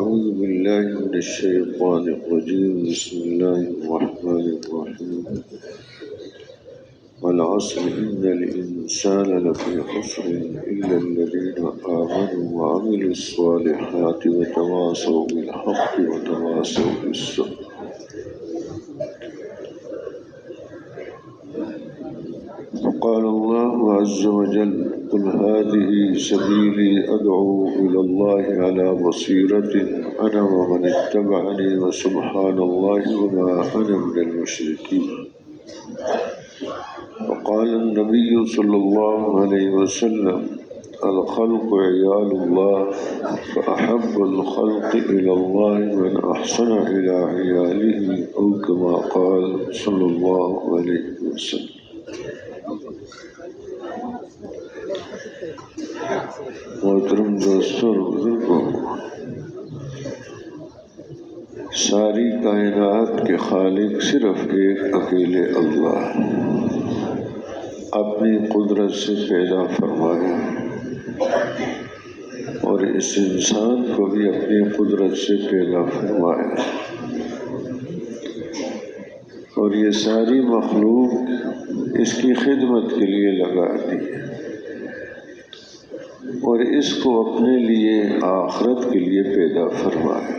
أعوذ بالله من الشيطان الرجيم بسم الله الرحمن الرحيم والعصر إن الإنسان لفي خسر إلا الذين آمنوا وعملوا الصالحات وتواصوا بالحق وتواصوا بالصبر. قال الله عز وجل قل هذه سبيلي أدعو إلى الله على بصيرة أنا ومن اتبعني وسبحان الله وما أنا من المشركين. وقال النبي صلى الله عليه وسلم الخلق عيال الله فأحب الخلق إلى الله من أحسن إلى عياله أو كما قال صلى الله عليه وسلم. محترم دوستوں بزرگوں، ساری کائنات کے خالق صرف ایک اکیلے اللہ اپنی قدرت سے پیدا فرمایا اور اس انسان کو بھی اپنی قدرت سے پیدا فرمایا، اور یہ ساری مخلوق اس کی خدمت کے لیے لگا دی اور اس کو اپنے لیے آخرت کے لیے پیدا فرمایا۔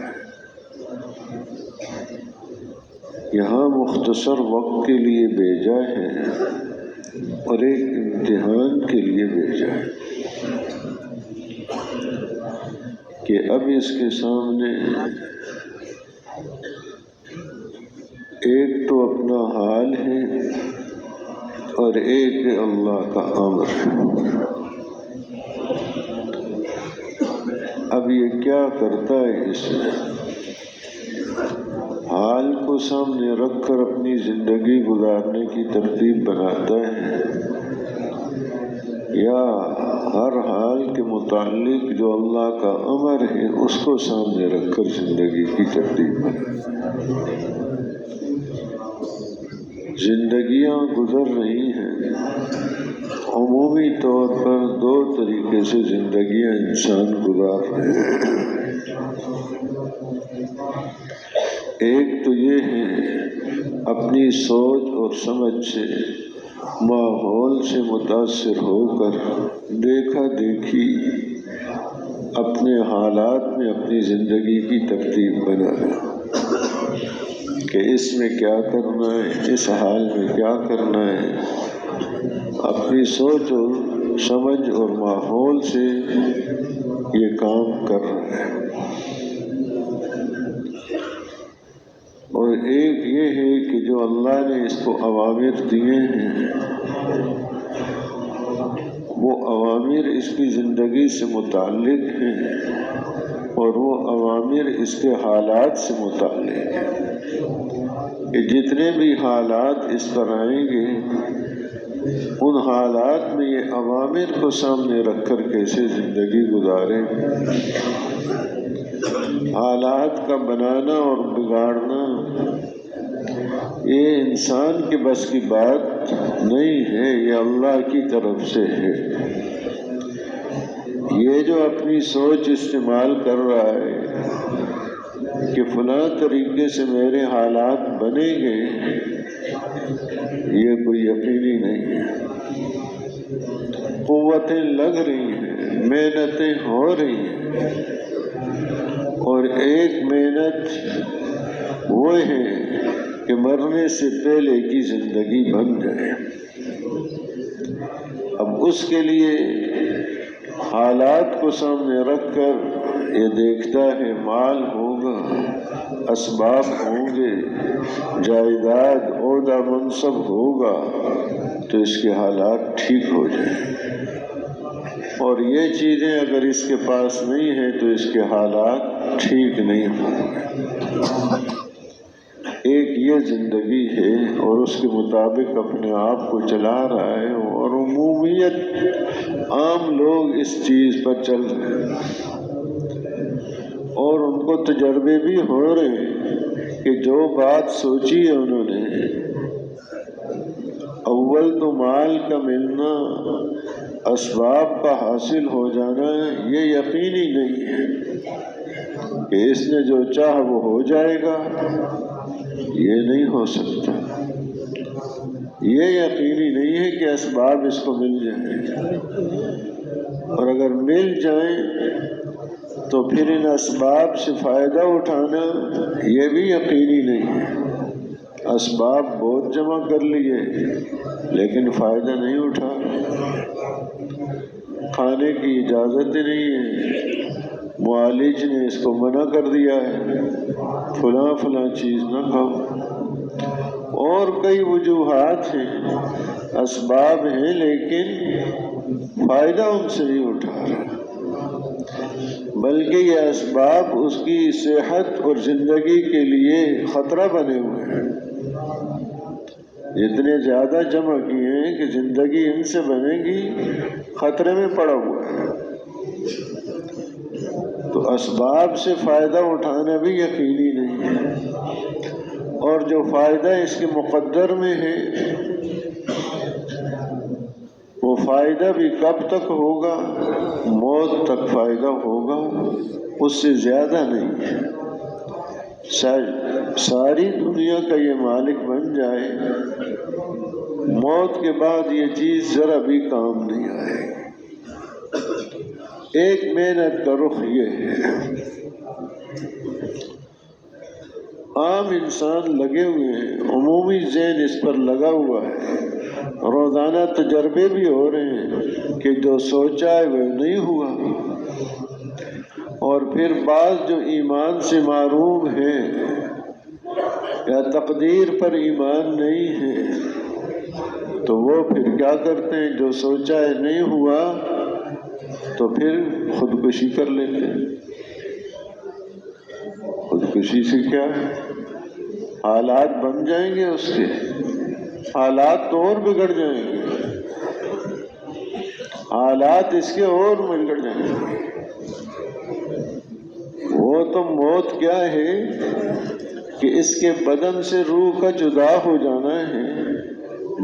یہاں مختصر وقت کے لیے بھیجا ہے اور ایک امتحان کے لیے بھیجا ہے کہ اب اس کے سامنے ایک تو اپنا حال ہے اور ایک اللہ کا امر ہے۔ اب یہ کیا کرتا ہے؟ اس میں حال کو سامنے رکھ کر اپنی زندگی گزارنے کی ترتیب بناتا ہے یا ہر حال کے متعلق جو اللہ کا امر ہے اس کو سامنے رکھ کر زندگی کی ترتیب بناتا ہے۔ زندگیاں گزر رہی ہیں، عمومی طور پر دو طریقے سے زندگیاں انسان گزار رہے ہیں۔ ایک تو یہ ہے اپنی سوچ اور سمجھ سے، ماحول سے متاثر ہو کر دیکھا دیکھی اپنے حالات میں اپنی زندگی کی ترتیب بنانا کہ اس میں کیا کرنا ہے، اس حال میں کیا کرنا ہے، اپنی سوچ اور سمجھ اور ماحول سے یہ کام کر رہا ہے۔ اور ایک یہ ہے کہ جو اللہ نے اس کو اوامر دیے ہیں وہ اوامر اس کی زندگی سے متعلق ہیں اور وہ اوامر اس کے حالات سے متعلق ہیں کہ جتنے بھی حالات اس پر آئیں گے ان حالات میں یہ اوامر کو سامنے رکھ کر کیسے زندگی گزاریں۔ حالات کا بنانا اور بگاڑنا یہ انسان کے بس کی بات نہیں ہے، یہ اللہ کی طرف سے ہے۔ یہ جو اپنی سوچ استعمال کر رہا ہے کہ فلاں طریقے سے میرے حالات بنیں گے، یہ کوئی یقینی نہیں ہے۔ قوتیں لگ رہی ہیں، محنتیں ہو رہی ہیں، اور ایک محنت وہ ہے کہ مرنے سے پہلے کی زندگی بن جائے۔ اب اس کے لیے حالات کو سامنے رکھ کر یہ دیکھتا ہے مال ہوگا، اسباب ہوں گے، جائیداد، عہدہ، منصب ہوگا تو اس کے حالات ٹھیک ہو جائیں، اور یہ چیزیں اگر اس کے پاس نہیں ہیں تو اس کے حالات ٹھیک نہیں ہوں گے۔ ایک یہ زندگی ہے اور اس کے مطابق اپنے آپ کو چلا رہا ہے، اور عمومیت عام لوگ اس چیز پر چل رہے ہیں اور ان کو تجربے بھی ہو رہے ہیں کہ جو بات سوچی ہے انہوں نے، اول تو مال کا ملنا، اسباب کا حاصل ہو جانا یہ یقینی نہیں ہے، کہ اس نے جو چاہ وہ ہو جائے گا، یہ نہیں ہو سکتا۔ یہ یقینی نہیں ہے کہ اسباب اس کو مل جائیں، اور اگر مل جائیں تو پھر ان اسباب سے فائدہ اٹھانا یہ بھی یقینی نہیں ہے۔ اسباب بہت جمع کر لیے لیکن فائدہ نہیں اٹھا، کھانے کی اجازت ہی نہیں ہے، معالج نے اس کو منع کر دیا ہے فلاں فلاں چیز نہ کھاؤ، اور کئی وجوہات ہیں، اسباب ہیں لیکن فائدہ ان سے نہیں اٹھا رہا، بلکہ یہ اسباب اس کی صحت اور زندگی کے لیے خطرہ بنے ہوئے ہیں، اتنے زیادہ جمع کیے ہیں کہ زندگی ان سے بنے گی خطرے میں پڑا ہوا ہے۔ تو اسباب سے فائدہ اٹھانا بھی یقینی نہیں ہے، اور جو فائدہ اس کے مقدر میں ہے وہ فائدہ بھی کب تک ہوگا؟ موت تک فائدہ ہوگا، اس سے زیادہ نہیں ہے۔ ساری دنیا کا یہ مالک بن جائے، موت کے بعد یہ چیز ذرا بھی کام نہیں آئے گی۔ ایک محنت کا رخ یہ ہے، عام انسان لگے ہوئے ہیں، عمومی ذہن اس پر لگا ہوا ہے، روزانہ تجربے بھی ہو رہے ہیں کہ جو سوچا ہے وہ نہیں ہوا، اور پھر بعض جو ایمان سے محروم ہیں یا تقدیر پر ایمان نہیں ہے تو وہ پھر کیا کرتے ہیں، جو سوچا ہے نہیں ہوا تو پھر خودکشی کر لیتے ہیں۔ خودکشی سے کیا ہے؟ حالات بن جائیں گے، اس کے حالات تو اور بگڑ جائیں گے، حالات اس کے اور بگڑ جائیں گے۔ وہ تو موت کیا ہے کہ اس کے بدن سے روح کا جدا ہو جانا ہے،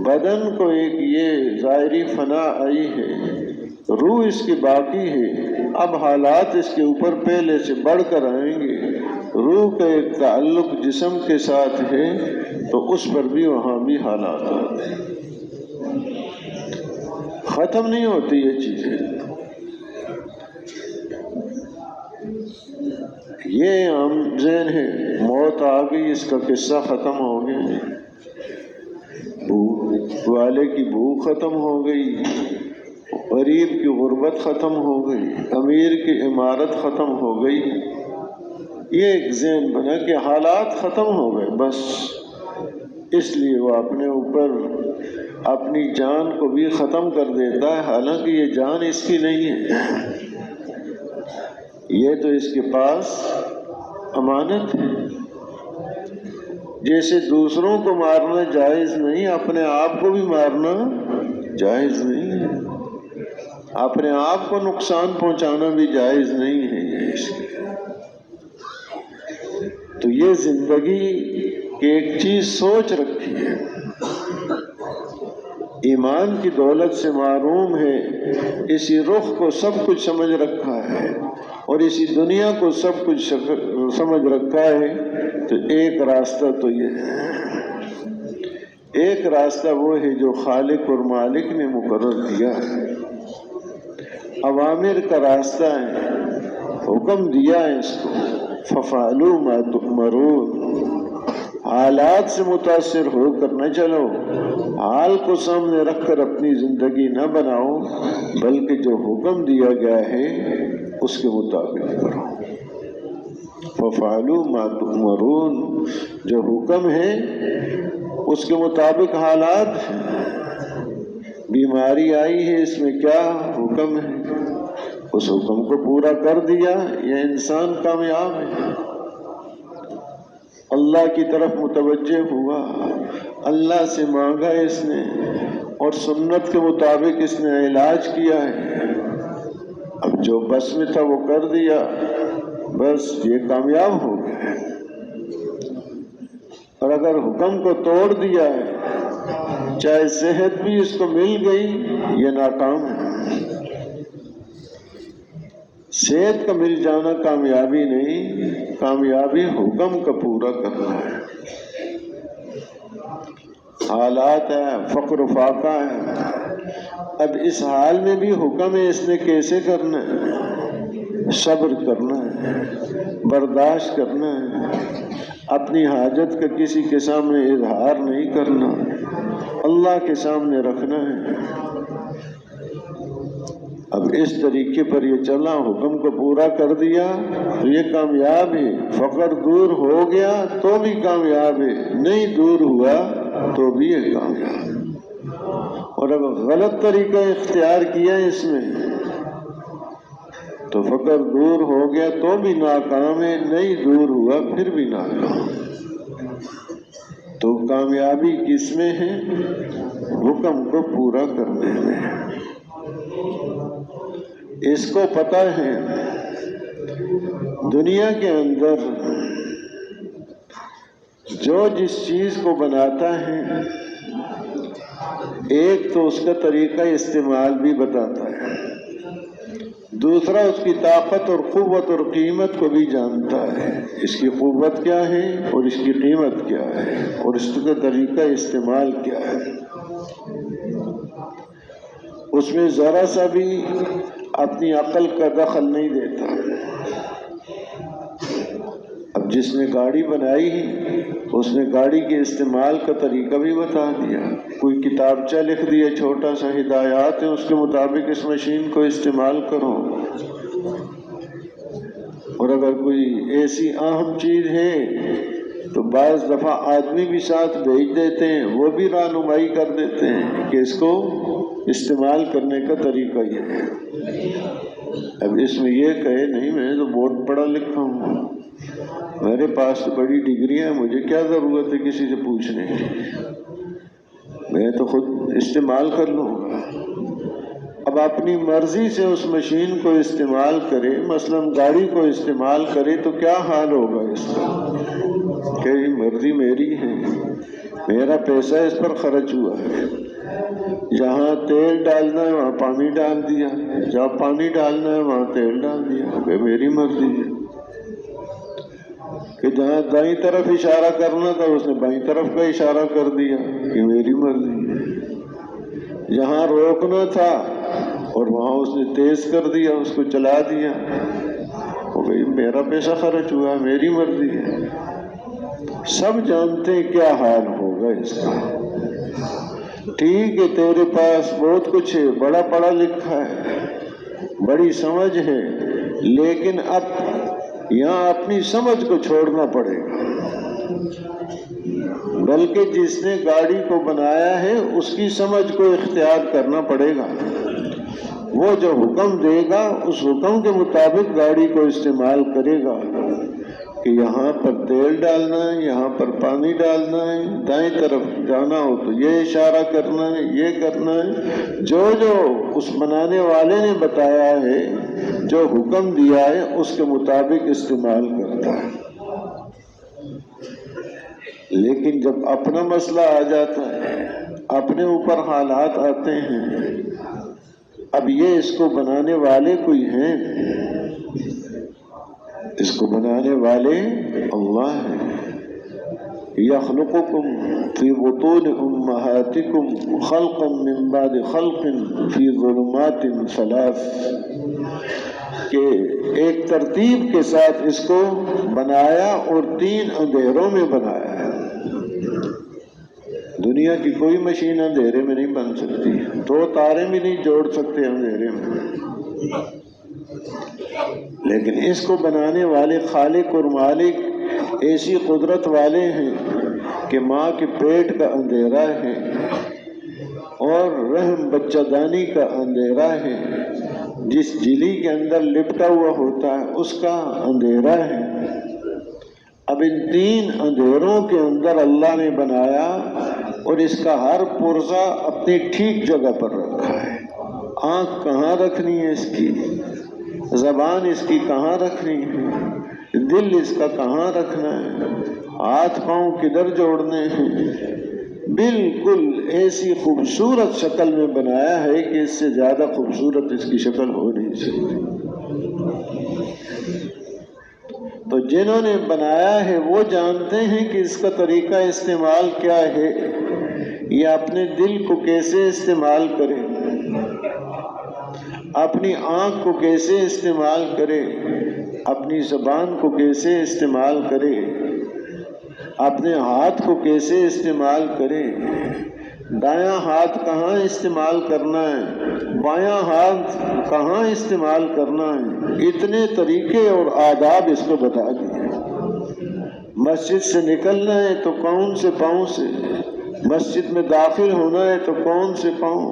بدن کو ایک یہ ظاہری فنا آئی ہے، روح اس کی باقی ہے، اب حالات اس کے اوپر پہلے سے بڑھ کر آئیں گے۔ روح کا ایک تعلق جسم کے ساتھ ہے تو اس پر بھی وہاں بھی حالات آتے ہیں، ختم نہیں ہوتی یہ چیزیں۔ یہ عام ذہن ہے، موت آ گئی، اس کا قصہ ختم ہو گیا، بھوک والے کی بھوک ختم ہو گئی، غریب کی غربت ختم ہو گئی، امیر کی عمارت ختم ہو گئی۔ یہ ایک ذہن بنا کہ حالات ختم ہو گئے بس، اس لیے وہ اپنے اوپر اپنی جان کو بھی ختم کر دیتا ہے، حالانکہ یہ جان اس کی نہیں ہے، یہ تو اس کے پاس امانت ہے۔ جیسے دوسروں کو مارنا جائز نہیں، اپنے آپ کو بھی مارنا جائز نہیں ہے، اپنے آپ کو نقصان پہنچانا بھی جائز نہیں ہے، یہ اس کے۔ تو یہ زندگی کی ایک چیز سوچ رکھی ہے، ایمان کی دولت سے محروم ہے، اسی رخ کو سب کچھ سمجھ رکھا ہے اور اسی دنیا کو سب کچھ سمجھ رکھا ہے، تو ایک راستہ تو یہ ہے، ایک راستہ وہ ہے جو خالق اور مالک نے مقرر کیا ہے، اوامر کا راستہ ہے، حکم دیا ہے اس کو، فَفَعَلُوا مَا تُؤْمَرُونَ، حالات سے متاثر ہو کر نہ چلو، حال کو سامنے رکھ کر اپنی زندگی نہ بناؤ، بلکہ جو حکم دیا گیا ہے اس کے مطابق کرو۔ فَفَعَلُوا مَا تُؤْمَرُونَ، جو حکم ہے اس کے مطابق حالات ہیں، بیماری آئی ہے، اس میں کیا حکم ہے، اس حکم کو پورا کر دیا، یہ انسان کامیاب ہے، اللہ کی طرف متوجہ ہوا، اللہ سے مانگا اس نے، اور سنت کے مطابق اس نے علاج کیا ہے، اب جو بس میں تھا وہ کر دیا، بس یہ کامیاب ہو گیا۔ اور اگر حکم کو توڑ دیا ہے، چاہے صحت بھی اس کو مل گئی، یہ ناکام ہے۔ صحت کا مل جانا کامیابی نہیں، کامیابی حکم کا پورا کرنا ہے۔ حالات ہے، فقر و فاقہ ہے، اب اس حال میں بھی حکم ہے اس نے کیسے کرنا ہے؟ صبر کرنا ہے، برداشت کرنا ہے، اپنی حاجت کا کسی کے سامنے اظہار نہیں کرنا، اللہ کے سامنے رکھنا ہے۔ اب اس طریقے پر یہ چلا، حکم کو پورا کر دیا تو یہ کامیاب ہے۔ فقر دور ہو گیا تو بھی کامیاب ہے، نہیں دور ہوا تو بھی یہ کامیاب ہے۔ اور اگر غلط طریقہ اختیار کیا اس میں تو فقر دور ہو گیا تو بھی ناکام ہے، نہیں دور ہوا پھر بھی ناکام۔ تو کامیابی کس میں ہے؟ حکم کو پورا کرنے میں۔ اس کو پتہ ہے دنیا کے اندر جو جس چیز کو بناتا ہے ایک تو اس کا طریقہ استعمال بھی بتاتا ہے، دوسرا اس کی طاقت اور قوت اور قیمت کو بھی جانتا ہے، اس کی قوت کیا ہے اور اس کی قیمت کیا ہے اور اس کا طریقہ استعمال کیا ہے۔ اس میں ذرا سا بھی اپنی عقل کا دخل نہیں دیتا۔ اب جس نے گاڑی بنائی اس نے گاڑی کے استعمال کا طریقہ بھی بتا دیا، کوئی کتابچہ لکھ دیا، چھوٹا سا ہدایات ہے، اس کے مطابق اس مشین کو استعمال کرو۔ اور اگر کوئی ایسی اہم چیز ہے تو بعض دفعہ آدمی بھی ساتھ بھیج دیتے ہیں، وہ بھی رہنمائی کر دیتے ہیں کہ اس کو استعمال کرنے کا طریقہ یہ ہے۔ اب اس میں یہ کہے نہیں میں تو بہت پڑھا لکھا ہوں، میرے پاس تو بڑی ڈگریاں، مجھے کیا ضرورت ہے کسی سے پوچھنے کی، میں تو خود استعمال کر لوں گا۔ اب اپنی مرضی سے اس مشین کو استعمال کرے، مثلا گاڑی کو استعمال کرے تو کیا حال ہوگا اس کا کہ یہ مرضی میری ہے، میرا پیسہ اس پر خرچ ہوا ہے، جہاں تیل ڈالنا ہے وہاں پانی ڈال دیا، جہاں پانی ڈالنا ہے وہاں تیل ڈال دیا، کہ میری مرضی ہے۔ کہ جہاں دائیں طرف اشارہ کرنا تھا اس نے بائیں طرف کا اشارہ کر دیا کہ میری مرضی ہے، جہاں روکنا تھا اور وہاں اس نے تیز کر دیا، اس کو چلا دیا، وہ بھئی میرا پیسہ خرچ ہوا، میری مرضی ہے۔ سب جانتے ہیں کیا حال ہوگا اس کا۔ ٹھیک ہے تیرے پاس بہت کچھ ہے، بڑا پڑھا لکھا ہے، بڑی سمجھ ہے، لیکن اب یہاں اپنی سمجھ کو چھوڑنا پڑے گا، بلکہ جس نے گاڑی کو بنایا ہے اس کی سمجھ کو اختیار کرنا پڑے گا۔ وہ جو حکم دے گا اس حکم کے مطابق گاڑی کو استعمال کرے گا کہ یہاں پر تیل ڈالنا ہے، یہاں پر پانی ڈالنا ہے، دائیں طرف جانا ہو تو یہ اشارہ کرنا ہے، یہ کرنا ہے۔ جو جو اس بنانے والے نے بتایا ہے، جو حکم دیا ہے اس کے مطابق استعمال کرتا ہے۔ لیکن جب اپنا مسئلہ آ جاتا ہے، اپنے اوپر حالات آتے ہیں، اب یہ اس کو بنانے والے کوئی ہیں، اس کو بنانے والے اللہ ہیں۔ یخلقکم فی بطون امہاتکم خلقا من بعد خلق فی ظلمات ثلاث، کہ ایک ترتیب کے ساتھ اس کو بنایا اور 3 اندھیروں میں بنایا ہے۔ دنیا کی کوئی مشین اندھیرے میں نہیں بن سکتی، 2 تارے بھی نہیں جوڑ سکتے اندھیرے میں، لیکن اس کو بنانے والے خالق اور مالک ایسی قدرت والے ہیں کہ ماں کے پیٹ کا اندھیرا ہے اور رحم بچہ دانی کا اندھیرا ہے، جس جھلی کے اندر لپٹا ہوا ہوتا ہے اس کا اندھیرا ہے۔ اب ان 3 اندھیروں کے اندر اللہ نے بنایا اور اس کا ہر پرزہ اپنی ٹھیک جگہ پر رکھا ہے۔ آنکھ کہاں رکھنی ہے اس کی، زبان اس کی کہاں رکھنی ہے، دل اس کا کہاں رکھنا ہے، ہاتھ پاؤں کدھر جوڑنے ہیں، بالکل ایسی خوبصورت شکل میں بنایا ہے کہ اس سے زیادہ خوبصورت اس کی شکل ہو نہیں سکتی۔ تو جنہوں نے بنایا ہے وہ جانتے ہیں کہ اس کا طریقہ استعمال کیا ہے، یا اپنے دل کو کیسے استعمال کرے، اپنی آنکھ کو کیسے استعمال کرے، اپنی زبان کو کیسے استعمال کرے، اپنے ہاتھ کو کیسے استعمال کرے، دایاں ہاتھ کہاں استعمال کرنا ہے، بایاں ہاتھ کہاں استعمال کرنا ہے، اتنے طریقے اور آداب اس کو بتا دیے۔ مسجد سے نکلنا ہے تو کون سے پاؤں سے، مسجد میں داخل ہونا ہے تو کون سے پاؤں،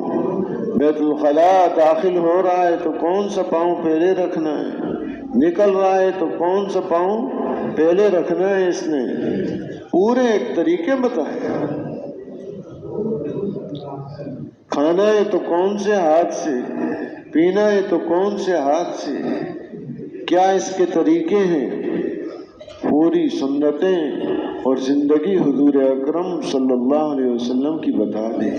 بیت الخلاء داخل ہو رہا ہے تو کون سا پاؤں پہلے رکھنا ہے، نکل رہا ہے تو کون سا پاؤں پہلے رکھنا ہے، اس نے پورے ایک طریقے بتائے۔ کھانا ہے تو کون سے ہاتھ سے، پینا ہے تو کون سے ہاتھ سے، کیا اس کے طریقے ہیں، پوری سنتیں اور زندگی حضور اکرم صلی اللہ علیہ وسلم کی بتا دی۔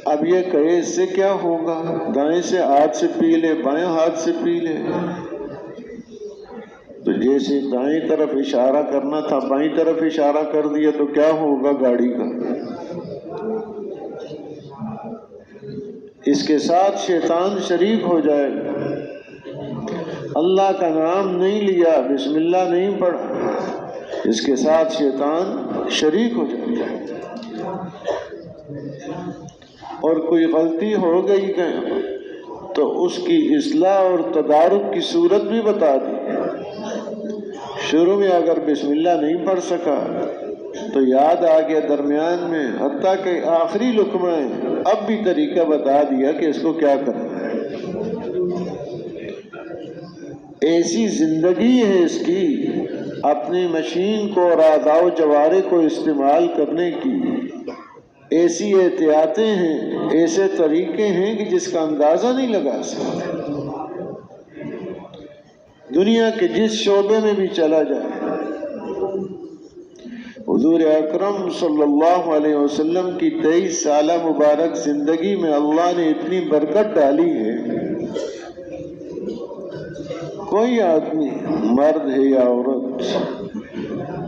اب یہ کہے اس سے کیا ہوگا، دائیں سے ہاتھ سے پی لے، بائیں ہاتھ سے پی لے، تو جیسے دائیں طرف اشارہ کرنا تھا بائیں طرف اشارہ کر دیا تو کیا ہوگا گاڑی کا۔ اس کے ساتھ شیطان شریک ہو جائے گا، اللہ کا نام نہیں لیا، بسم اللہ نہیں پڑھا، اس کے ساتھ شیطان شریک ہو جائے گا۔ اور کوئی غلطی ہو گئی کہ تو اس کی اصلاح اور تدارک کی صورت بھی بتا دی۔ شروع میں اگر بسم اللہ نہیں پڑھ سکا تو یاد آ گیا درمیان میں، حتیٰ کہ آخری لقمہ ہے اب بھی طریقہ بتا دیا کہ اس کو کیا کرنا ہے۔ ایسی زندگی ہے اس کی، اپنی مشین کو اور اعضاء و جوارح کو استعمال کرنے کی ایسی احتیاطیں ہیں، ایسے طریقے ہیں کہ جس کا اندازہ نہیں لگا سکتے۔ دنیا کے جس شعبے میں بھی چلا جائے، حضور اکرم صلی اللہ علیہ وسلم کی 23 سالہ مبارک زندگی میں اللہ نے اتنی برکت ڈالی ہے، کوئی آدمی مرد ہے یا عورت،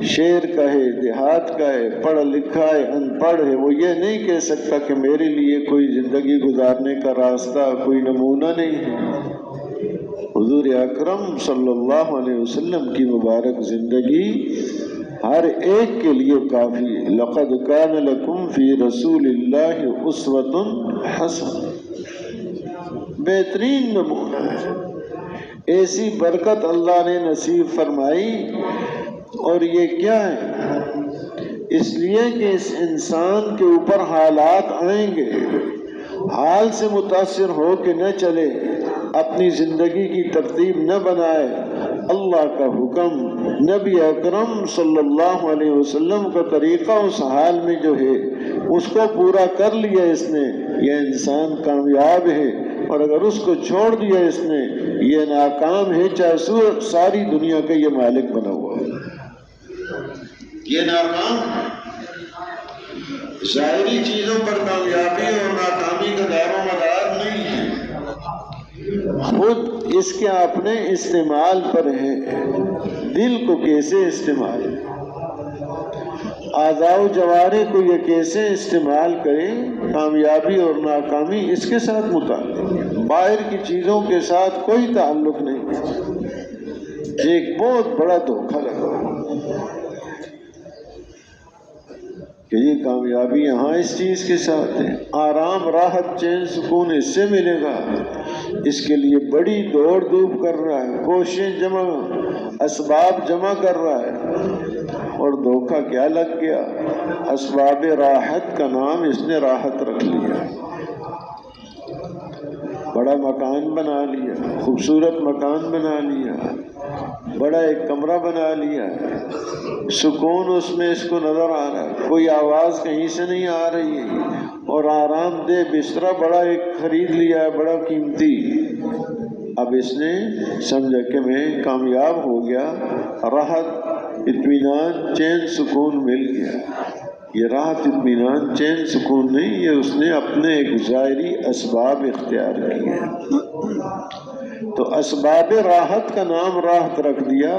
شہر کا ہے دیہات کا ہے، پڑھا لکھا ہے ان پڑھ ہے، وہ یہ نہیں کہہ سکتا کہ میرے لیے کوئی زندگی گزارنے کا راستہ، کوئی نمونہ نہیں ہے۔ حضور اکرم صلی اللہ علیہ وسلم کی مبارک زندگی ہر ایک کے لیے کافی ہے۔ لقد کان لکم فی رسول اللہ اسوۃ حسنہ، بہترین نمونہ ہے۔ ایسی برکت اللہ نے نصیب فرمائی، اور یہ کیا ہے؟ اس لیے کہ اس انسان کے اوپر حالات آئیں گے، حال سے متاثر ہو کے نہ چلے، اپنی زندگی کی ترتیب نہ بنائے، اللہ کا حکم، نبی اکرم صلی اللہ علیہ وسلم کا طریقہ اس حال میں جو ہے اس کو پورا کر لیا اس نے، یہ انسان کامیاب ہے، اور اگر اس کو چھوڑ دیا اس نے یہ ناکام ہے، چاہے ساری دنیا کا یہ مالک بنا ہوا ہے، یہ ناکام ہے۔ ظاہری چیزوں پر کامیابی اور ناکامی کا دار و مدار نہیں ہے، خود اس کے اپنے استعمال پر ہے، دل کو کیسے استعمال، اعضاء و جوارح کو یہ کیسے استعمال کرے، کامیابی اور ناکامی اس کے ساتھ متعلق ہے، باہر کی چیزوں کے ساتھ کوئی تعلق نہیں ہے۔ ایک بہت بڑا دھوکہ لگا کہ یہ کامیابی یہاں اس چیز کے ساتھ ہے، آرام راحت چین سکون اس سے ملے گا، اس کے لیے بڑی دوڑ دھوپ کر رہا ہے، کوششیں جمع اسباب جمع کر رہا ہے، اور دھوکہ کیا لگ گیا، اسباب راحت کا نام اس نے راحت رکھ لیا، بڑا مکان بنا لیا، خوبصورت مکان بنا لیا، بڑا ایک کمرہ بنا لیا ہے، سکون اس میں اس کو نظر آ رہا ہے، کوئی آواز کہیں سے نہیں آ رہی ہے، اور آرام دہ بستر بڑا ایک خرید لیا ہے بڑا قیمتی۔ اب اس نے سمجھا کہ میں کامیاب ہو گیا، راحت اطمینان چین سکون مل گیا، یہ راحت اطمینان چین سکون نہیں، یہ اس نے اپنے ایک ظاہری اسباب اختیار کیے، تو اسباب راحت کا نام راحت رکھ دیا۔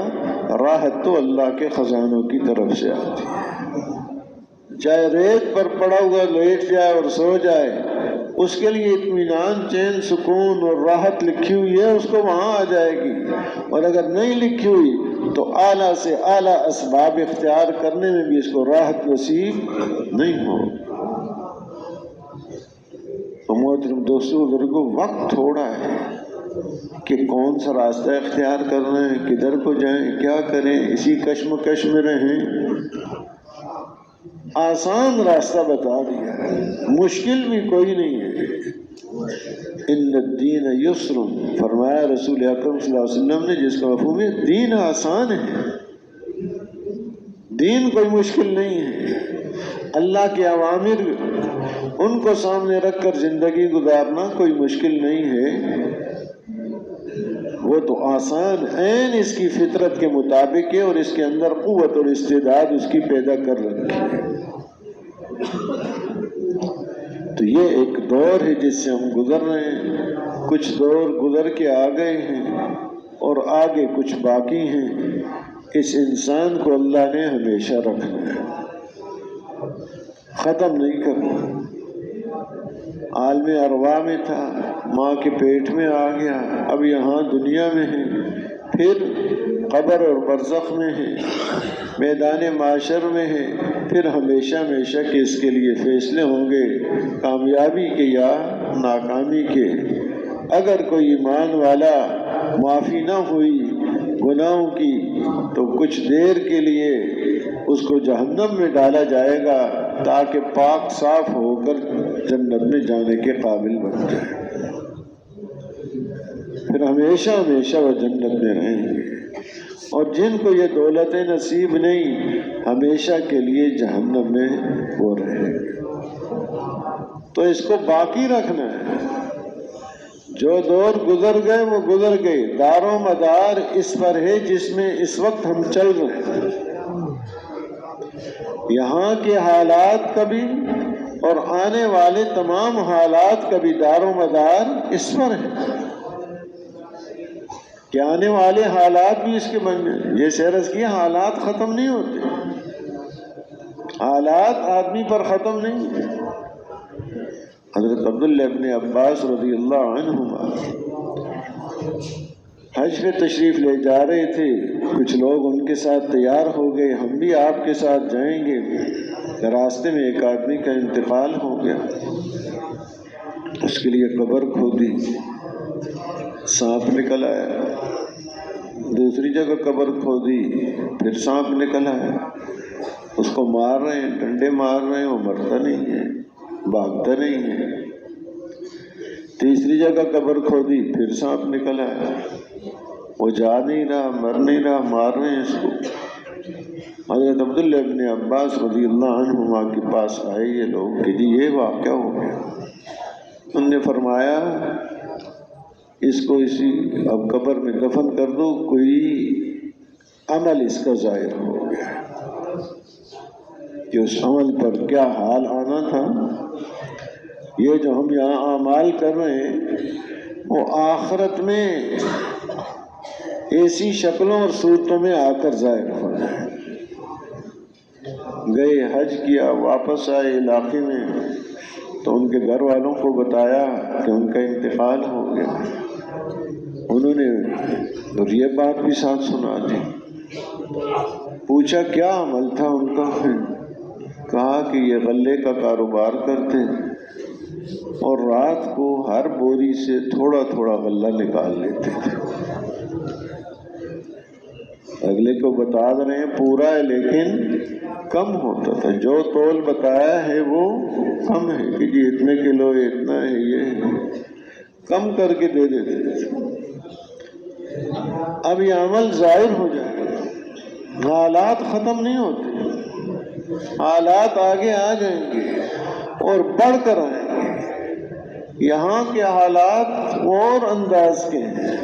راحت تو اللہ کے خزانوں کی طرف سے آتی ہے، چاہے ریت پر پڑا ہوا لیٹ جائے اور سو جائے، اس کے لیے اطمینان چین سکون اور راحت لکھی ہوئی ہے، اس کو وہاں آ جائے گی۔ اور اگر نہیں لکھی ہوئی تو اعلیٰ سے اعلیٰ اسباب اختیار کرنے میں بھی اس کو راحت نصیب نہیں ہو۔ تو محترم دوستو بزرگوں، وقت تھوڑا ہے کہ کون سا راستہ اختیار کرنا ہے، کدھر کو جائیں، کیا کریں، اسی کشمکش میں رہیں۔ آسان راستہ بتا دیا ہے، مشکل بھی کوئی نہیں ہے۔ ان الدین یسر، فرمایا رسول اکرم صلی اللہ علیہ وسلم نے، جس کا مفہوم ہے دین آسان ہے، دین کوئی مشکل نہیں ہے۔ اللہ کے اوامر ان کو سامنے رکھ کر زندگی گزارنا کوئی مشکل نہیں ہے، وہ تو آسان عین اس کی فطرت کے مطابق ہے، اور اس کے اندر قوت اور استعداد اس کی پیدا کر رکھی ہے۔ تو یہ ایک دور ہے جس سے ہم گزر رہے ہیں، کچھ دور گزر کے آ گئے ہیں اور آگے کچھ باقی ہیں۔ اس انسان کو اللہ نے ہمیشہ رکھنا ہے، ختم نہیں کرنا۔ عالم ارواح میں تھا، ماں کے پیٹ میں آ گیا، اب یہاں دنیا میں ہے، پھر قبر اور برزخ میں ہے، میدان معاشر میں ہے، پھر ہمیشہ ہمیشہ کے اس کے لیے فیصلے ہوں گے، کامیابی کے یا ناکامی کے۔ اگر کوئی ایمان والا معافی نہ ہوئی گناہوں کی تو کچھ دیر کے لیے اس کو جہنم میں ڈالا جائے گا، تاکہ پاک صاف ہو کر جنت میں جانے کے قابل بن جائے، پھر ہمیشہ ہمیشہ وہ جنت میں رہیں گے۔ اور جن کو یہ دولتیں نصیب نہیں، ہمیشہ کے لیے جہنم میں وہ رہیں گے۔ تو اس کو باقی رکھنا ہے، جو دور گزر گئے وہ گزر گئے، دار و مدار اس پر ہے جس میں اس وقت ہم چل رہے ہیں۔ یہاں کے حالات کا بھی اور آنے والے تمام حالات کا بھی دار و مدار اس پر ہے کہ آنے والے حالات بھی اس کے بن گئے۔ جیسے عرض کیا، حالات ختم نہیں ہوتے، حالات آدمی پر ختم نہیں ہے۔ حضرت عبداللہ ابن عباس رضی اللہ عنہما حج پہ تشریف لے جا رہے تھے، کچھ لوگ ان کے ساتھ تیار ہو گئے، ہم بھی آپ کے ساتھ جائیں گے۔ راستے میں ایک آدمی کا انتقال ہو گیا، اس کے لیے قبر کھودی، سانپ نکل آیا، دوسری جگہ قبر کھودی، پھر سانپ نکل آیا، اس کو مار رہے ہیں، ڈنڈے مار رہے ہیں، وہ مرتا نہیں ہے، بھاگتا نہیں ہے۔ تیسری جگہ قبر کھودی، پھر سانپ نکل آیا، وہ جا نہیں رہا، مر نہیں رہا، مار رہے ہیں اس کو۔ حضرت عبداللہ ابن عباس رضی اللہ عنہما کے پاس آئے یہ لوگ کہ جی یہ واقعہ ہو گیا۔ انہوں نے فرمایا اس کو اسی اب قبر میں دفن کر دو، کوئی عمل اس کا ظاہر ہو گیا کہ اس عمل پر کیا حال آنا تھا۔ یہ جو ہم یہاں اعمال کر رہے ہیں وہ آخرت میں ایسی شکلوں اور صورتوں میں آ کر ظاہر ہو جائے۔ گئے، حج کیا، واپس آئے علاقے میں تو ان کے گھر والوں کو بتایا کہ ان کا انتقال ہو گیا۔ انہوں نے اور یہ بات بھی ساتھ سنا دی۔ پوچھا کیا عمل تھا ان کا؟ کہا کہ یہ غلے کا کاروبار کرتے اور رات کو ہر بوری سے تھوڑا تھوڑا غلہ نکال لیتے تھے۔ اگلے کو بتا رہے ہیں پورا ہے لیکن کم ہوتا تھا، جو تول بتایا ہے وہ کم ہے کہ جی اتنے کلو ہے، اتنا ہے، یہ ہے، کم کر کے دے دیتے تھے۔ اب یہ عمل ظاہر ہو جائے گا، حالات ختم نہیں ہوتے، حالات آگے آ جائیں گے اور بڑھ کر آئیں گے۔ یہاں کے حالات اور انداز کے ہیں،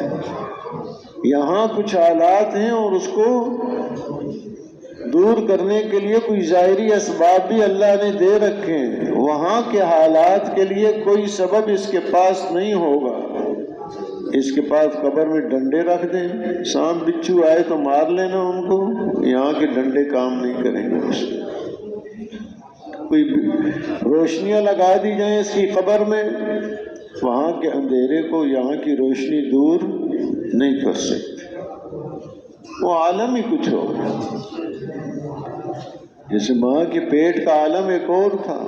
یہاں کچھ حالات ہیں اور اس کو دور کرنے کے لیے کوئی ظاہری اسباب بھی اللہ نے دے رکھے ہیں، وہاں کے حالات کے لیے کوئی سبب اس کے پاس نہیں ہوگا۔ اس کے پاس قبر میں ڈنڈے رکھ دیں، سانپ بچھو آئے تو مار لینا ان کو، یہاں کے ڈنڈے کام نہیں کریں گے۔ اس کوئی روشنیاں لگا دی جائیں اس کی قبر میں، وہاں کے اندھیرے کو یہاں کی روشنی دور نہیں کر سکتی۔ وہ عالم ہی کچھ ہوگا۔ جیسے ماں کے پیٹ کا عالم ایک اور تھا،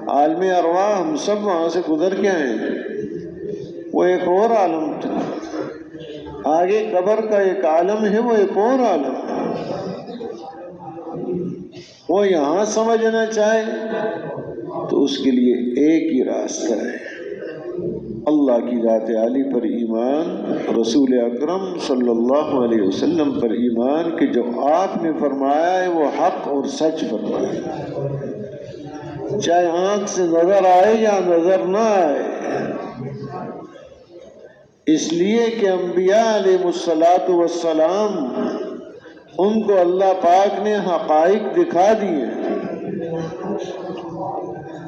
عالم ارواح، ہم سب وہاں سے گزر کے آئے ہیں، وہ ایک اور عالم تھا۔ آگے قبر کا ایک عالم ہے، وہ ایک اور عالم ہے۔ وہ یہاں سمجھنا چاہے تو اس کے لیے ایک ہی راستہ ہے، اللہ کی ذات عالی پر ایمان، رسول اکرم صلی اللہ علیہ وسلم پر ایمان کہ جو آپ نے فرمایا ہے وہ حق اور سچ فرمایا ہے، چاہے آنکھ سے نظر آئے یا نظر نہ آئے۔ اس لیے کہ انبیاء علیہ الصلاۃ والسلام، ان کو اللہ پاک نے حقائق دکھا دیے،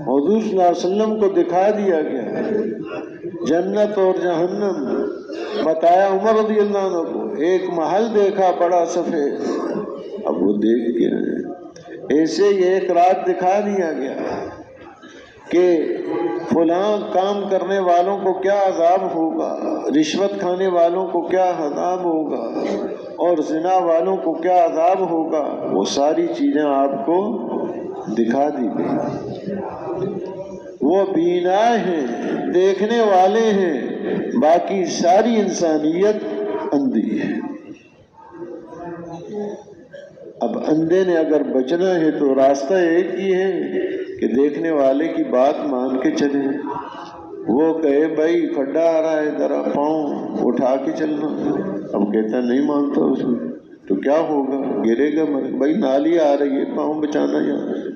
حضور صلی اللہ علیہ وسلم کو دکھا دیا گیا جنت اور جہنم، بتایا عمر رضی اللہ عنہ کو، ایک محل دیکھا بڑا سفید، اب وہ دیکھ کے ایسے ہی ایک رات دکھا دیا گیا کہ فلاں کام کرنے والوں کو کیا عذاب ہوگا، رشوت کھانے والوں کو کیا عذاب ہوگا، اور زنا والوں کو کیا عذاب ہوگا، وہ ساری چیزیں آپ کو دکھا دی گئی۔ وہ بینا ہیں، دیکھنے والے ہیں، باقی ساری انسانیت اندھی ہے۔ اب اندھے نے اگر بچنا ہے تو راستہ ایک ہی ہے کہ دیکھنے والے کی بات مان کے چلے۔ وہ کہے بھائی کھڈا آ رہا ہے، ذرا پاؤں اٹھا کے چلنا، اب کہتا نہیں مانتا اس میں، تو کیا ہوگا، گرے گا مرے، بھائی نالی آ رہی ہے، پاؤں بچانا یہاں سے،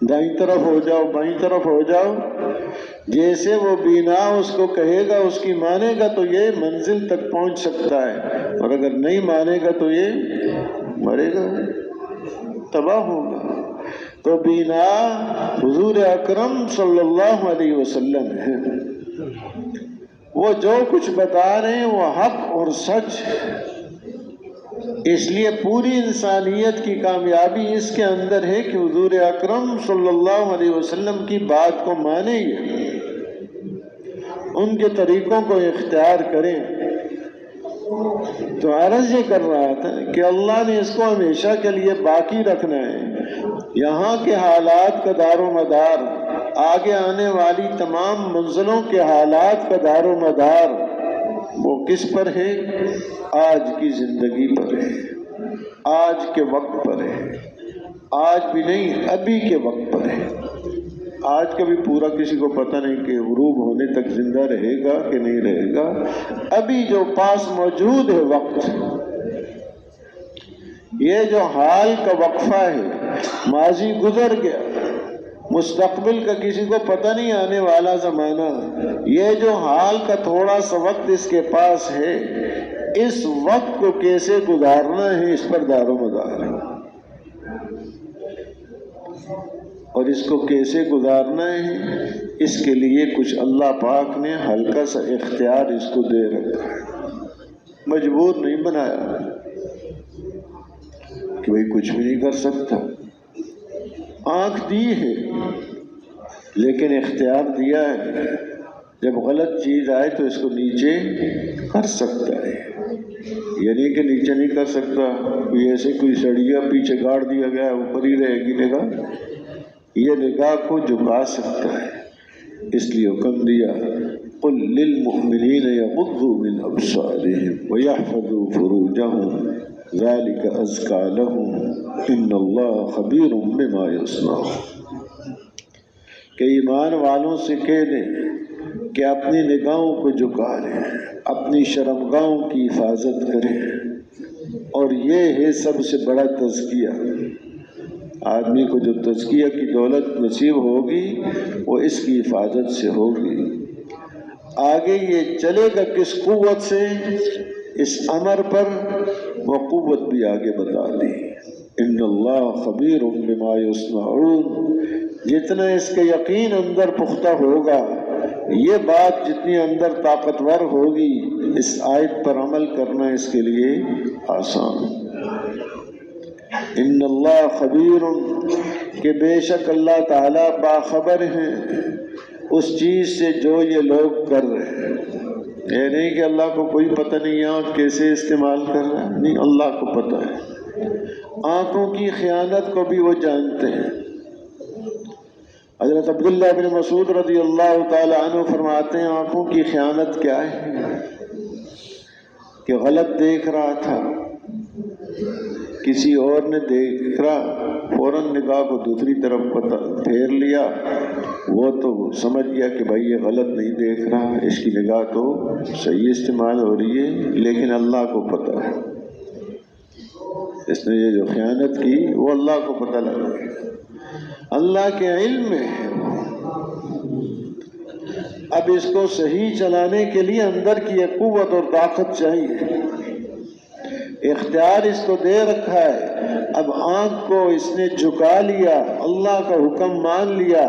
دائیں طرف ہو جاؤ، بائیں طرف ہو جاؤ۔ جیسے وہ بینا اس کو کہے گا، اس کی مانے گا تو یہ منزل تک پہنچ سکتا ہے، اور اگر نہیں مانے گا تو یہ مرے گا، تباہ ہوگا۔ تو بینا حضور اکرم صلی اللہ علیہ وسلم ہے، وہ جو کچھ بتا رہے ہیں وہ حق اور سچ ہے۔ اس لیے پوری انسانیت کی کامیابی اس کے اندر ہے کہ حضور اکرم صلی اللہ علیہ وسلم کی بات کو مانیں گے، ان کے طریقوں کو اختیار کریں۔ تو عرض یہ کر رہا تھا کہ اللہ نے اس کو ہمیشہ کے لیے باقی رکھنا ہے۔ یہاں کے حالات کا دار و مدار، آگے آنے والی تمام منزلوں کے حالات کا دار و مدار وہ کس پر ہے؟ آج کی زندگی پر ہے، آج کے وقت پر ہے، آج بھی نہیں ابھی کے وقت پر ہے۔ آج کا بھی پورا کسی کو پتہ نہیں کہ غروب ہونے تک زندہ رہے گا کہ نہیں رہے گا، ابھی جو پاس موجود ہے وقت، یہ جو حال کا وقفہ ہے، ماضی گزر گیا، مستقبل کا کسی کو پتہ نہیں آنے والا زمانہ، یہ جو حال کا تھوڑا سا وقت اس کے پاس ہے، اس وقت کو کیسے گزارنا ہے اس پر دار و مدار ہے، اور اس کو کیسے گزارنا ہے اس کے لیے کچھ اللہ پاک نے ہلکا سا اختیار اس کو دے رکھا ہے، مجبور نہیں بنایا کہ بھئی کچھ بھی نہیں کر سکتا، آنکھ دی ہے لیکن اختیار دیا ہے، جب غلط چیز آئے تو اس کو نیچے کر سکتا ہے، یعنی کہ نیچے نہیں کر سکتا، کوئی ایسے کوئی سڑیا پیچھے گاڑ دیا گیا ہے اوپر ہی رہے گی نگاہ، یہ نگاہ کو جھکا سکتا ہے، اس لیے حکم دیا قل للمؤمنین یغضوا من ابصارهم ویحفظوا فروجهم ذلک ازکی لهم ان اللہ خبیر بما یصنعون، کہ ایمان والوں سے کہہ دیں کہ اپنی نگاہوں کو جھکا لیں، اپنی شرمگاہوں کی حفاظت کریں، اور یہ ہے سب سے بڑا تزکیہ۔ آدمی کو جو تزکیہ کی دولت نصیب ہوگی وہ اس کی حفاظت سے ہوگی۔ آگے یہ چلے گا کس قوت سے؟ اس امر پر وہ قوت بھی آگے بتا دی۔ ان اللہ خبیر بما یصنعون، جتنا اس کے یقین اندر پختہ ہوگا، یہ بات جتنی اندر طاقتور ہوگی، اس آیت پر عمل کرنا اس کے لیے آسان۔ ان اللہ خبیر، کہ بے شک اللہ تعالیٰ باخبر ہیں اس چیز سے جو یہ لوگ کر رہے ہیں۔ یہ نہیں کہ اللہ کو کوئی پتہ نہیں آنکھ کیسے استعمال کر رہا ہے، نہیں، اللہ کو پتہ ہے۔ آنکھوں کی خیانت کو بھی وہ جانتے ہیں۔ حضرت عبداللہ بن مسعود رضی اللہ تعالی عنہ فرماتے ہیں آنکھوں کی خیانت کیا ہے کہ غلط دیکھ رہا تھا، کسی اور نے دیکھ رہا، فوراً نگاہ کو دوسری طرف پھیر لیا، وہ تو سمجھ گیا کہ بھائی یہ غلط نہیں دیکھ رہا، اس کی نگاہ تو صحیح استعمال ہو رہی ہے، لیکن اللہ کو پتہ ہے اس نے یہ جو خیانت کی وہ اللہ کو پتہ لگا، اللہ کے علم میں ہے۔ اب اس کو صحیح چلانے کے لیے اندر کی ایک قوت اور طاقت چاہیے، اختیار اس کو دے رکھا ہے۔ اب آنکھ کو اس نے جھکا لیا، اللہ کا حکم مان لیا،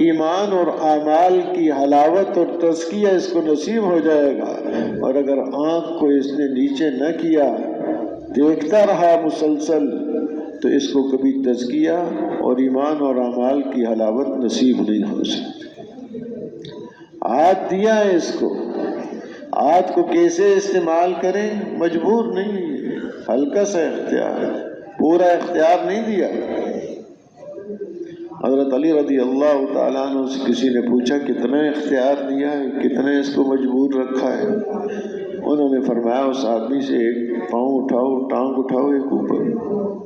ایمان اور اعمال کی حلاوت اور تزکیہ اس کو نصیب ہو جائے گا۔ اور اگر آنکھ کو اس نے نیچے نہ کیا، دیکھتا رہا مسلسل، تو اس کو کبھی تزکیہ اور ایمان اور اعمال کی حلاوت نصیب نہیں ہو سکتی۔ ہاتھ دیا ہے اس کو، ہاتھ کو کیسے استعمال کریں مجبور نہیں، ہلکا سا اختیار، پورا اختیار نہیں دیا۔ حضرت علی رضی اللہ تعالیٰ عنہ سے کسی نے پوچھا کتنا اختیار دیا ہے، کتنا اس کو مجبور رکھا ہے؟ انہوں نے فرمایا اس آدمی سے ایک پاؤں اٹھاؤ، ٹانگ اٹھاؤ ایک اوپر،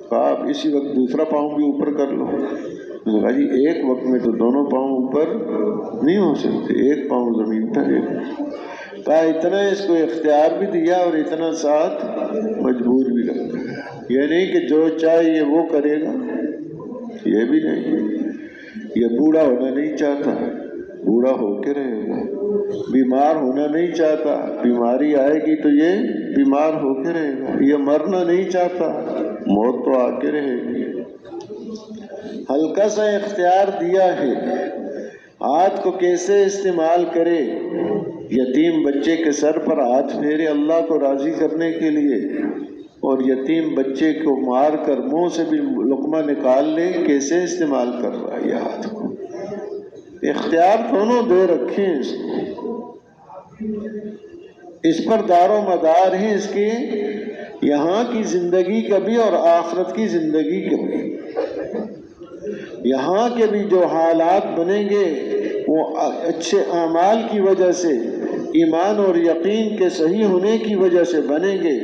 کہا آپ اسی وقت دوسرا پاؤں بھی اوپر کر لو۔ میں نے کہا جی ایک وقت میں تو دونوں پاؤں اوپر نہیں ہو سکتے، ایک پاؤں زمین پر، ایک۔ کہا اتنا اس کو اختیار بھی دیا اور اتنا ساتھ مجبور بھی رکھا ہے، یہ نہیں کہ جو چاہے یہ وہ کرے گا، یہ بھی نہیں۔ یہ بوڑھا ہونا نہیں چاہتا، بوڑھا ہو کے رہے گا، بیمار ہونا نہیں چاہتا، بیماری آئے گی تو یہ بیمار ہو کے رہے گا، یہ مرنا نہیں چاہتا، موت تو آ کے رہے گی۔ ہلکا سا اختیار دیا ہے، ہاتھ کو کیسے استعمال کرے۔ یتیم بچے کے سر پر ہاتھ پھیرے اللہ کو راضی کرنے کے لیے، اور یتیم بچے کو مار کر منہ سے بھی لقمہ نکال لے، کیسے استعمال کر رہا ہے یہ ہاتھ کو۔ اختیار دونوں دے رکھے ہیں اس کو، اس پر دار و مدار ہے اس کے یہاں کی زندگی کا بھی اور آخرت کی زندگی کا بھی۔ یہاں کے بھی جو حالات بنیں گے وہ اچھے اعمال کی وجہ سے، ایمان اور یقین کے صحیح ہونے کی وجہ سے بنیں گے،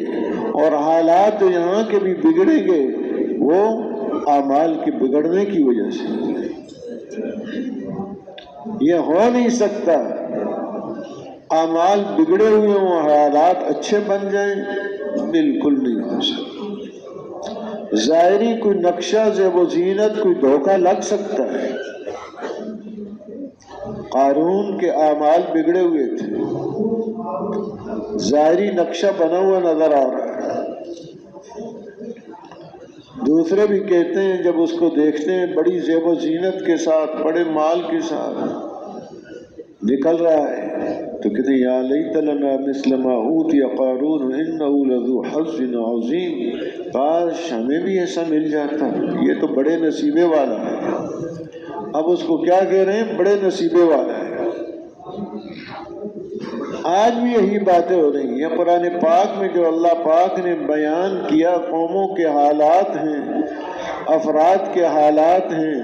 اور حالات جو یہاں کے بھی بگڑیں گے وہ اعمال کے بگڑنے کی وجہ سے۔ یہ ہو نہیں سکتا اعمال بگڑے ہوئے ہوں حالات اچھے بن جائیں، بالکل نہیں ہو سکتا۔ ظاہری کوئی نقشہ زیب و زینت کوئی دھوکہ لگ سکتا ہے۔ قارون کے اعمال بگڑے ہوئے تھے، ظاہری نقشہ بنا ہوا نظر آ رہا ہے۔ دوسرے بھی کہتے ہیں جب اس کو دیکھتے ہیں بڑی زیب و زینت کے ساتھ، بڑے مال کے ساتھ نکل رہا ہے، تو کہتے ہیں یا لیت لنا مثل ما اوتی قارون انہ لذو حظ عظیم، کاش ہمیں بھی ایسا مل جاتا، یہ تو بڑے نصیبے والا ہے۔ اب اس کو کیا کہہ رہے ہیں؟ بڑے نصیبے والا ہے۔ آج بھی یہی باتیں ہو رہی ہیں۔ قرآن پاک میں جو اللہ پاک نے بیان کیا قوموں کے حالات ہیں، افراد کے حالات ہیں،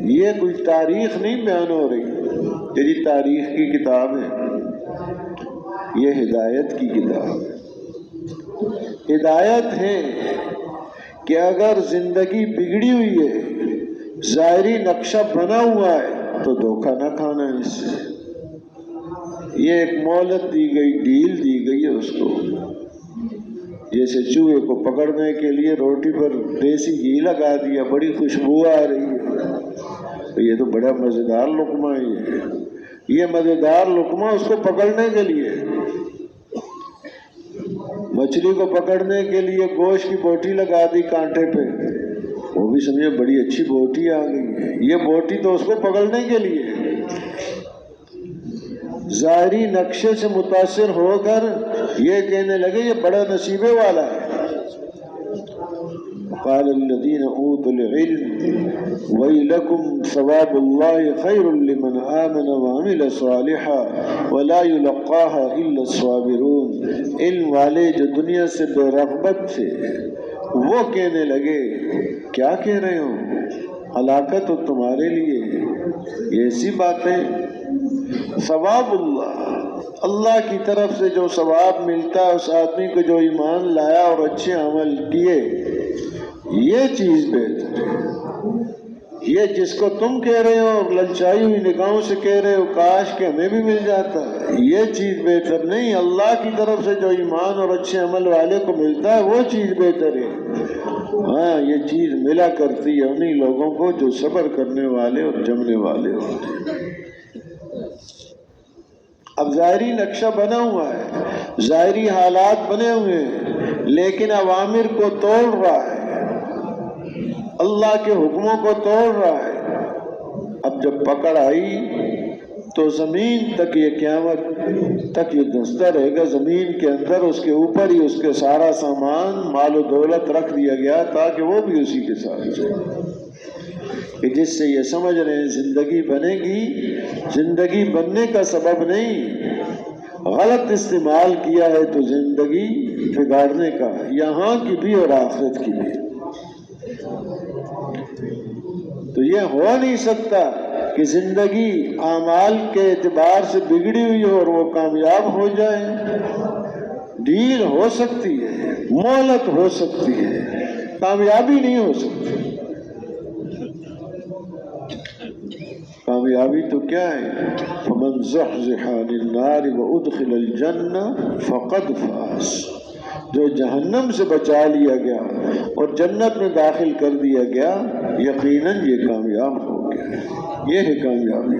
یہ کوئی تاریخ نہیں بیان ہو رہی، یہ تاریخ کی کتاب ہے، یہ ہدایت کی کتاب ہے۔ ہدایت ہے کہ اگر زندگی بگڑی ہوئی ہے، ظاہری نقشہ بنا ہوا ہے، تو دھوکہ نہ کھانا ہے اس سے۔ یہ ایک مہلت دی گئی، ڈیل دی گئی ہے اس کو، جیسے چوہے کو پکڑنے کے لیے روٹی پر دیسی گھی لگا دیا، بڑی خوشبو آ رہی ہے، تو یہ تو بڑا مزیدار لقمہ ہے، یہ مزیدار لقمہ اس کو پکڑنے کے لیے، مچھلی کو پکڑنے کے لیے گوشت کی بوٹی لگا دی کانٹے پہ، وہ بھی سمجھے بڑی اچھی بوٹی آ گئی ہے، یہ بوٹی تو اس کو پکڑنے کے لیے۔ ظاہری نقشے سے متاثر ہو کر یہ کہنے لگے یہ بڑا نصیبے والا ہے۔ قال الذين اوتوا العلم ويلكم ثواب الله خير لمن آمن وعمل صالحا ولا يلقاها الا الصابرون۔ علم والے جو دنیا سے بے رغبت تھے وہ کہنے لگے کیا کہہ رہے ہو، ہلاکت تو تمہارے لیے ہے، یہ ایسی باتیں۔ ثواب اللہ کی طرف سے جو ثواب ملتا ہے اس آدمی کو جو ایمان لایا اور اچھے عمل کیے، یہ چیز بہتر ہے۔ یہ جس کو تم کہہ رہے ہو اور للچائی ہوئی نگاہوں سے کہہ رہے ہو کاش کہ ہمیں بھی مل جاتا ہے، یہ چیز بہتر نہیں۔ اللہ کی طرف سے جو ایمان اور اچھے عمل والے کو ملتا ہے وہ چیز بہتر ہے۔ ہاں یہ چیز ملا کرتی ہے انہی لوگوں کو جو صبر کرنے والے اور جمنے والے ہوتے ہیں۔ اب ظاہری نقشہ بنا ہوا ہے، ظاہری حالات بنے ہوئے ہیں، لیکن اوامر کو توڑ رہا ہے، اللہ کے حکموں کو توڑ رہا ہے۔ اب جب پکڑ آئی تو زمین تک یہ قیامت تک یہ دھنستا رہے گا، زمین کے اندر اس کے اوپر ہی اس کے سارا سامان مال و دولت رکھ دیا گیا تاکہ وہ بھی اسی کے ساتھ جائے، کہ جس سے یہ سمجھ رہے ہیں زندگی بنے گی، زندگی بننے کا سبب نہیں، غلط استعمال کیا ہے تو زندگی بگاڑنے کا، یہاں کی بھی اور آخرت کی بھی۔ تو یہ ہو نہیں سکتا کہ زندگی اعمال کے اعتبار سے بگڑی ہوئی ہو اور وہ کامیاب ہو جائے۔ ڈھیل ہو سکتی ہے، مہلت ہو سکتی ہے، کامیابی نہیں ہو سکتی۔ کامیابی تو کیا ہے؟ فمن زحزح عن النار وادخل الجنہ فقد فاز۔ جو جہنم سے بچا لیا گیا اور جنت میں داخل کر دیا گیا یقیناً یہ کامیاب ہو گیا، یہ ہے کامیابی۔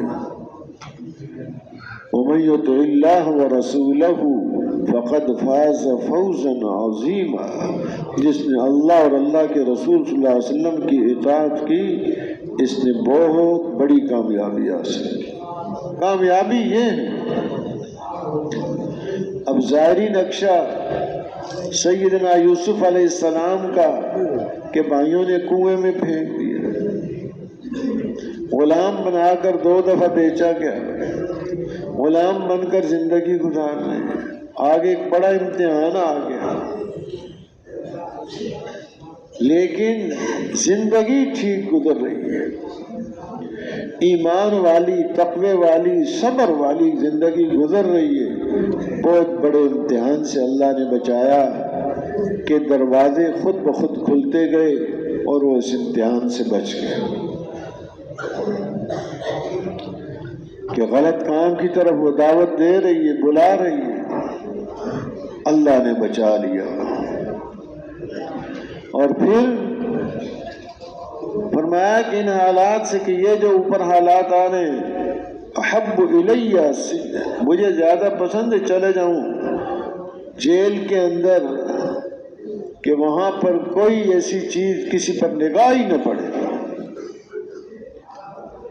ومن یطع اللہ ورسولہ فقد فاز فوزا عظیما۔ جس نے اللہ اور اللہ کے رسول صلی اللہ علیہ وسلم کی اطاعت کی اس نے بہت بڑی کامیابی حاصل کی۔ کامیابی یہ ہے۔ اب ظاہری نقشہ سیدنا یوسف علیہ السلام کا کہ بھائیوں نے کنویں میں پھینک دیا، غلام بنا کر 2 دفعہ بیچا گیا، غلام بن کر زندگی گزارنے، آگے ایک بڑا امتحان آ گیا، لیکن زندگی ٹھیک گزر رہی ہے، ایمان والی، تقوی والی، صبر والی زندگی گزر رہی ہے۔ بہت بڑے امتحان سے اللہ نے بچایا کہ دروازے خود بخود کھلتے گئے اور وہ اس امتحان سے بچ گئے کہ غلط کام کی طرف وہ دعوت دے رہی ہے، بلا رہی ہے، اللہ نے بچا لیا۔ اور پھر فرمایا کہ ان حالات سے کہ یہ جو اوپر حالات آ رہے ہیں احب الیہ، مجھے زیادہ پسند ہے چلے جاؤں جیل کے اندر کہ وہاں پر کوئی ایسی چیز کسی پر نگاہ ہی نہ پڑے۔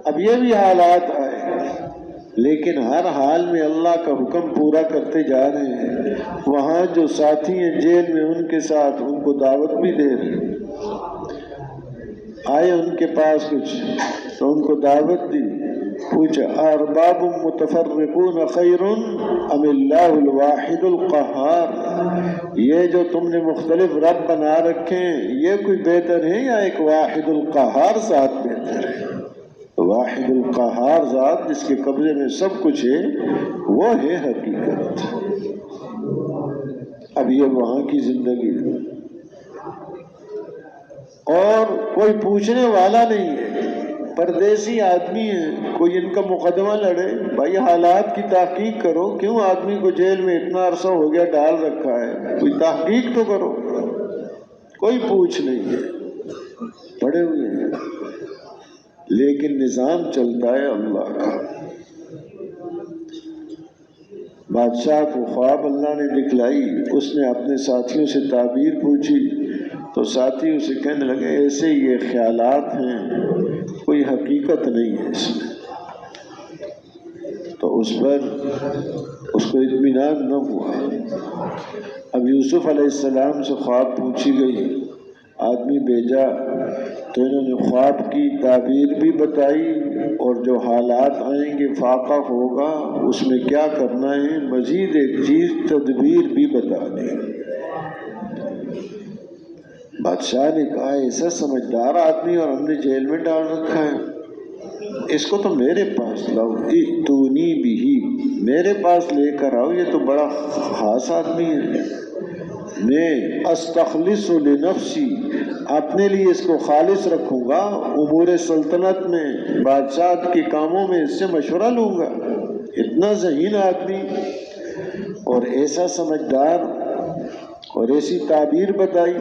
اب یہ بھی حالات آئے لیکن ہر حال میں اللہ کا حکم پورا کرتے جا رہے ہیں۔ وہاں جو ساتھی ہیں جیل میں ان کے ساتھ ان کو دعوت بھی دے رہے ہیں، آئے ان کے پاس کچھ تو ان کو دعوت دی، پوچھا ارباب متفرقون خیر ام اللہ الواحد القہار، یہ جو تم نے مختلف رب بنا رکھے ہیں یہ کوئی بہتر ہے یا ایک واحد القہار ذات بہتر ہے؟ واحد القہار ذات جس کے قبضے میں سب کچھ ہے وہ ہے حقیقت۔ اب یہ وہاں کی زندگی اور کوئی پوچھنے والا نہیں ہے، پردیسی آدمی ہے، کوئی ان کا مقدمہ لڑے، بھائی حالات کی تحقیق کرو، کیوں آدمی کو جیل میں اتنا عرصہ ہو گیا ڈال رکھا ہے، کوئی تحقیق تو کرو، کوئی پوچھ نہیں ہے، پڑے ہوئے ہیں، لیکن نظام چلتا ہے اللہ کا۔ بادشاہ کو خواب اللہ نے دکھلائی، اس نے اپنے ساتھیوں سے تعبیر پوچھی تو ساتھی اسے کہنے لگے ایسے یہ خیالات ہیں، کوئی حقیقت نہیں ہے اس میں۔ تو اس پر اس کو اطمینان نہ ہوا۔ اب یوسف علیہ السلام سے خواب پوچھی گئی، آدمی بھیجا تو انہوں نے خواب کی تعبیر بھی بتائی اور جو حالات آئیں گے، فاقہ ہوگا، اس میں کیا کرنا ہے، مزید ایک چیز تدبیر بھی بتا دی۔ بادشاہ نے کہا ایسا سمجھدار آدمی اور ہم نے جیل میں ڈال رکھا ہے، اس کو تو میرے پاس لاؤ، ائتونی بہ، میرے پاس لے کر آؤ، یہ تو بڑا خاص آدمی ہے، میں استخلص لنفسی، اپنے لیے اس کو خالص رکھوں گا، امور سلطنت میں، بادشاہ کے کاموں میں اس سے مشورہ لوں گا۔ اتنا ذہین آدمی اور ایسا سمجھدار اور ایسی تعبیر بتائی۔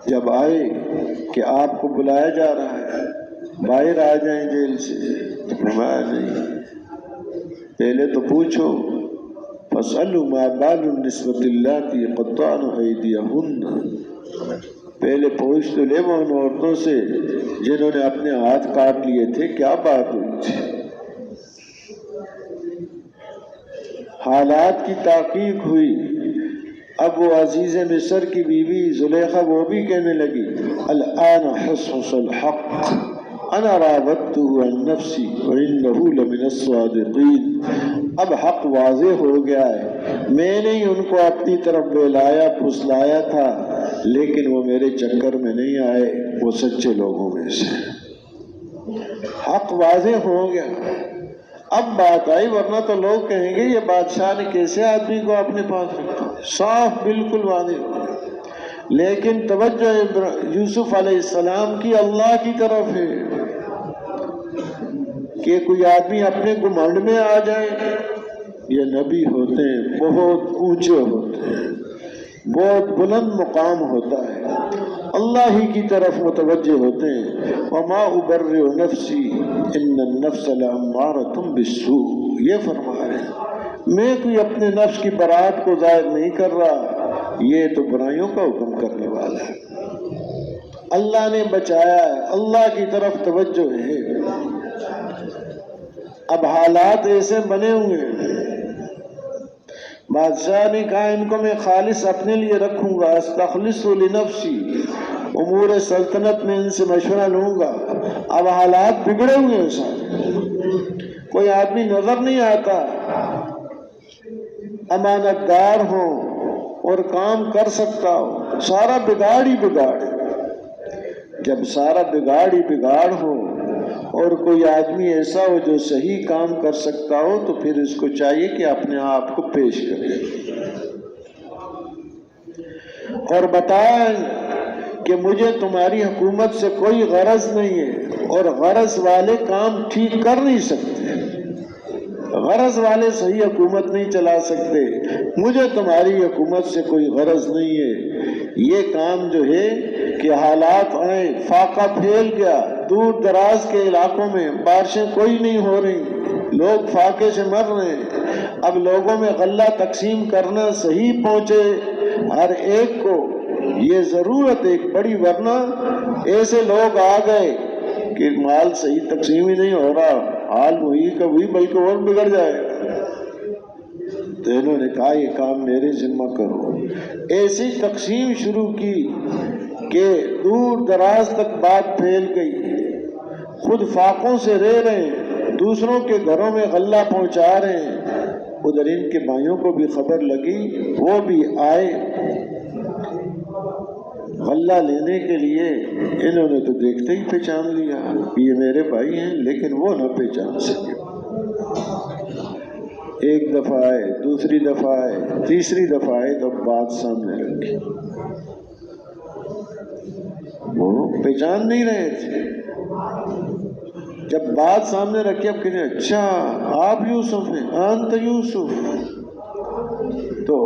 جب آئے کہ آپ کو بلایا جا رہا ہے، باہر آ جائیں جیل سے، فرمایا نہیں، پہلے تو پوچھو، فَاسْأَلُوا مَا بَالُ النِّسْوَةِ اللَّاتِي قَطَّعْنَ أَيْدِيَهُنَّ، پہلے پوچھ تو لے وہ ان عورتوں سے جنہوں نے اپنے ہاتھ کاٹ لیے تھے، کیا بات ہوئی تھی۔ حالات کی تحقیق ہوئی۔ اب وہ عزیز مصر کی بیوی زلیخا وہ بھی کہنے لگی، الآن حصحص الحق انا راودتہ عن نفسی وانہ لمن الصادقین، اب حق واضح ہو گیا ہے، میں نے ان کو اپنی طرف بلایا پھسلایا تھا، لیکن وہ میرے چکر میں نہیں آئے، وہ سچے لوگوں میں سے، حق واضح ہو گیا۔ اب بات آئی، ورنہ تو لوگ کہیں گے یہ بادشاہ نے کیسے آدمی کو اپنے پاس رکھا، صاف بالکل واضح ہو گیا۔ لیکن توجہ یوسف علیہ السلام کی اللہ کی طرف ہے کہ کوئی آدمی اپنے گھمنڈ میں آ جائے، یہ نبی ہوتے ہیں، بہت اونچے ہوتے ہیں، بہت بلند مقام ہوتا ہے، اللہ ہی کی طرف متوجہ ہوتے ہیں۔ وما ابرئ نفسی ان النفس لامارۃ بالسوء، یہ فرما رہے ہیں میں کوئی اپنے نفس کی برات کو ظاہر نہیں کر رہا، یہ تو برائیوں کا حکم کرنے والا ہے، اللہ نے بچایا ہے، اللہ کی طرف توجہ ہے۔ اب حالات ایسے بنے ہوئے ہیں، بادشاہ نے کہا ان کو میں خالص اپنے لیے رکھوں گا، استخلص لنفسی، امور سلطنت میں ان سے مشورہ لوں گا۔ اب حالات بگڑے ہوئے ہیں سارے، کوئی آدمی نظر نہیں آتا امانت دار ہو اور کام کر سکتا ہو، سارا بگاڑ ہی بگاڑ ہے۔ جب سارا بگاڑ ہی بگاڑ ہو اور کوئی آدمی ایسا ہو جو صحیح کام کر سکتا ہو، تو پھر اس کو چاہیے کہ اپنے آپ کو پیش کرے اور بتائیں کہ مجھے تمہاری حکومت سے کوئی غرض نہیں ہے، اور غرض والے کام ٹھیک کر نہیں سکتے، غرض والے صحیح حکومت نہیں چلا سکتے، مجھے تمہاری حکومت سے کوئی غرض نہیں ہے۔ یہ کام جو ہے کہ حالات آئیں، فاقہ پھیل گیا، دور دراز کے علاقوں میں بارشیں کوئی نہیں ہو رہی، لوگ فاقے سے مر رہے ہیں، اب لوگوں میں غلہ تقسیم کرنا صحیح پہنچے ہر ایک کو، یہ ضرورت ایک بڑی، ورنہ ایسے لوگ آ گئے کہ مال صحیح تقسیم ہی نہیں ہو رہا، حال وہی کا وہی بلکہ اور بگڑ جائے گا۔ تو انہوں نے کہا یہ کام میرے ذمہ کرو، ایسی تقسیم شروع کی کہ دور دراز تک بات پھیل گئی، خود فاقوں سے رہ رہے ہیں، دوسروں کے گھروں میں غلہ پہنچا رہے ہیں، ادھر ان کے بھائیوں کو بھی خبر لگی، وہ بھی آئے غلہ لینے کے لیے، انہوں نے تو دیکھتے ہی پہچان لیا کہ یہ میرے بھائی ہیں، لیکن وہ نہ پہچان سکے۔ ایک دفعہ آئے، دوسری دفعہ آئے، تیسری دفعہ آئے، تو بات سامنے رکھی، وہ پہچان نہیں رہے تھے۔ جب بات سامنے رکھی، اب کہتے ہیں اچھا آپ یوسف ہیں، انت یوسف، تو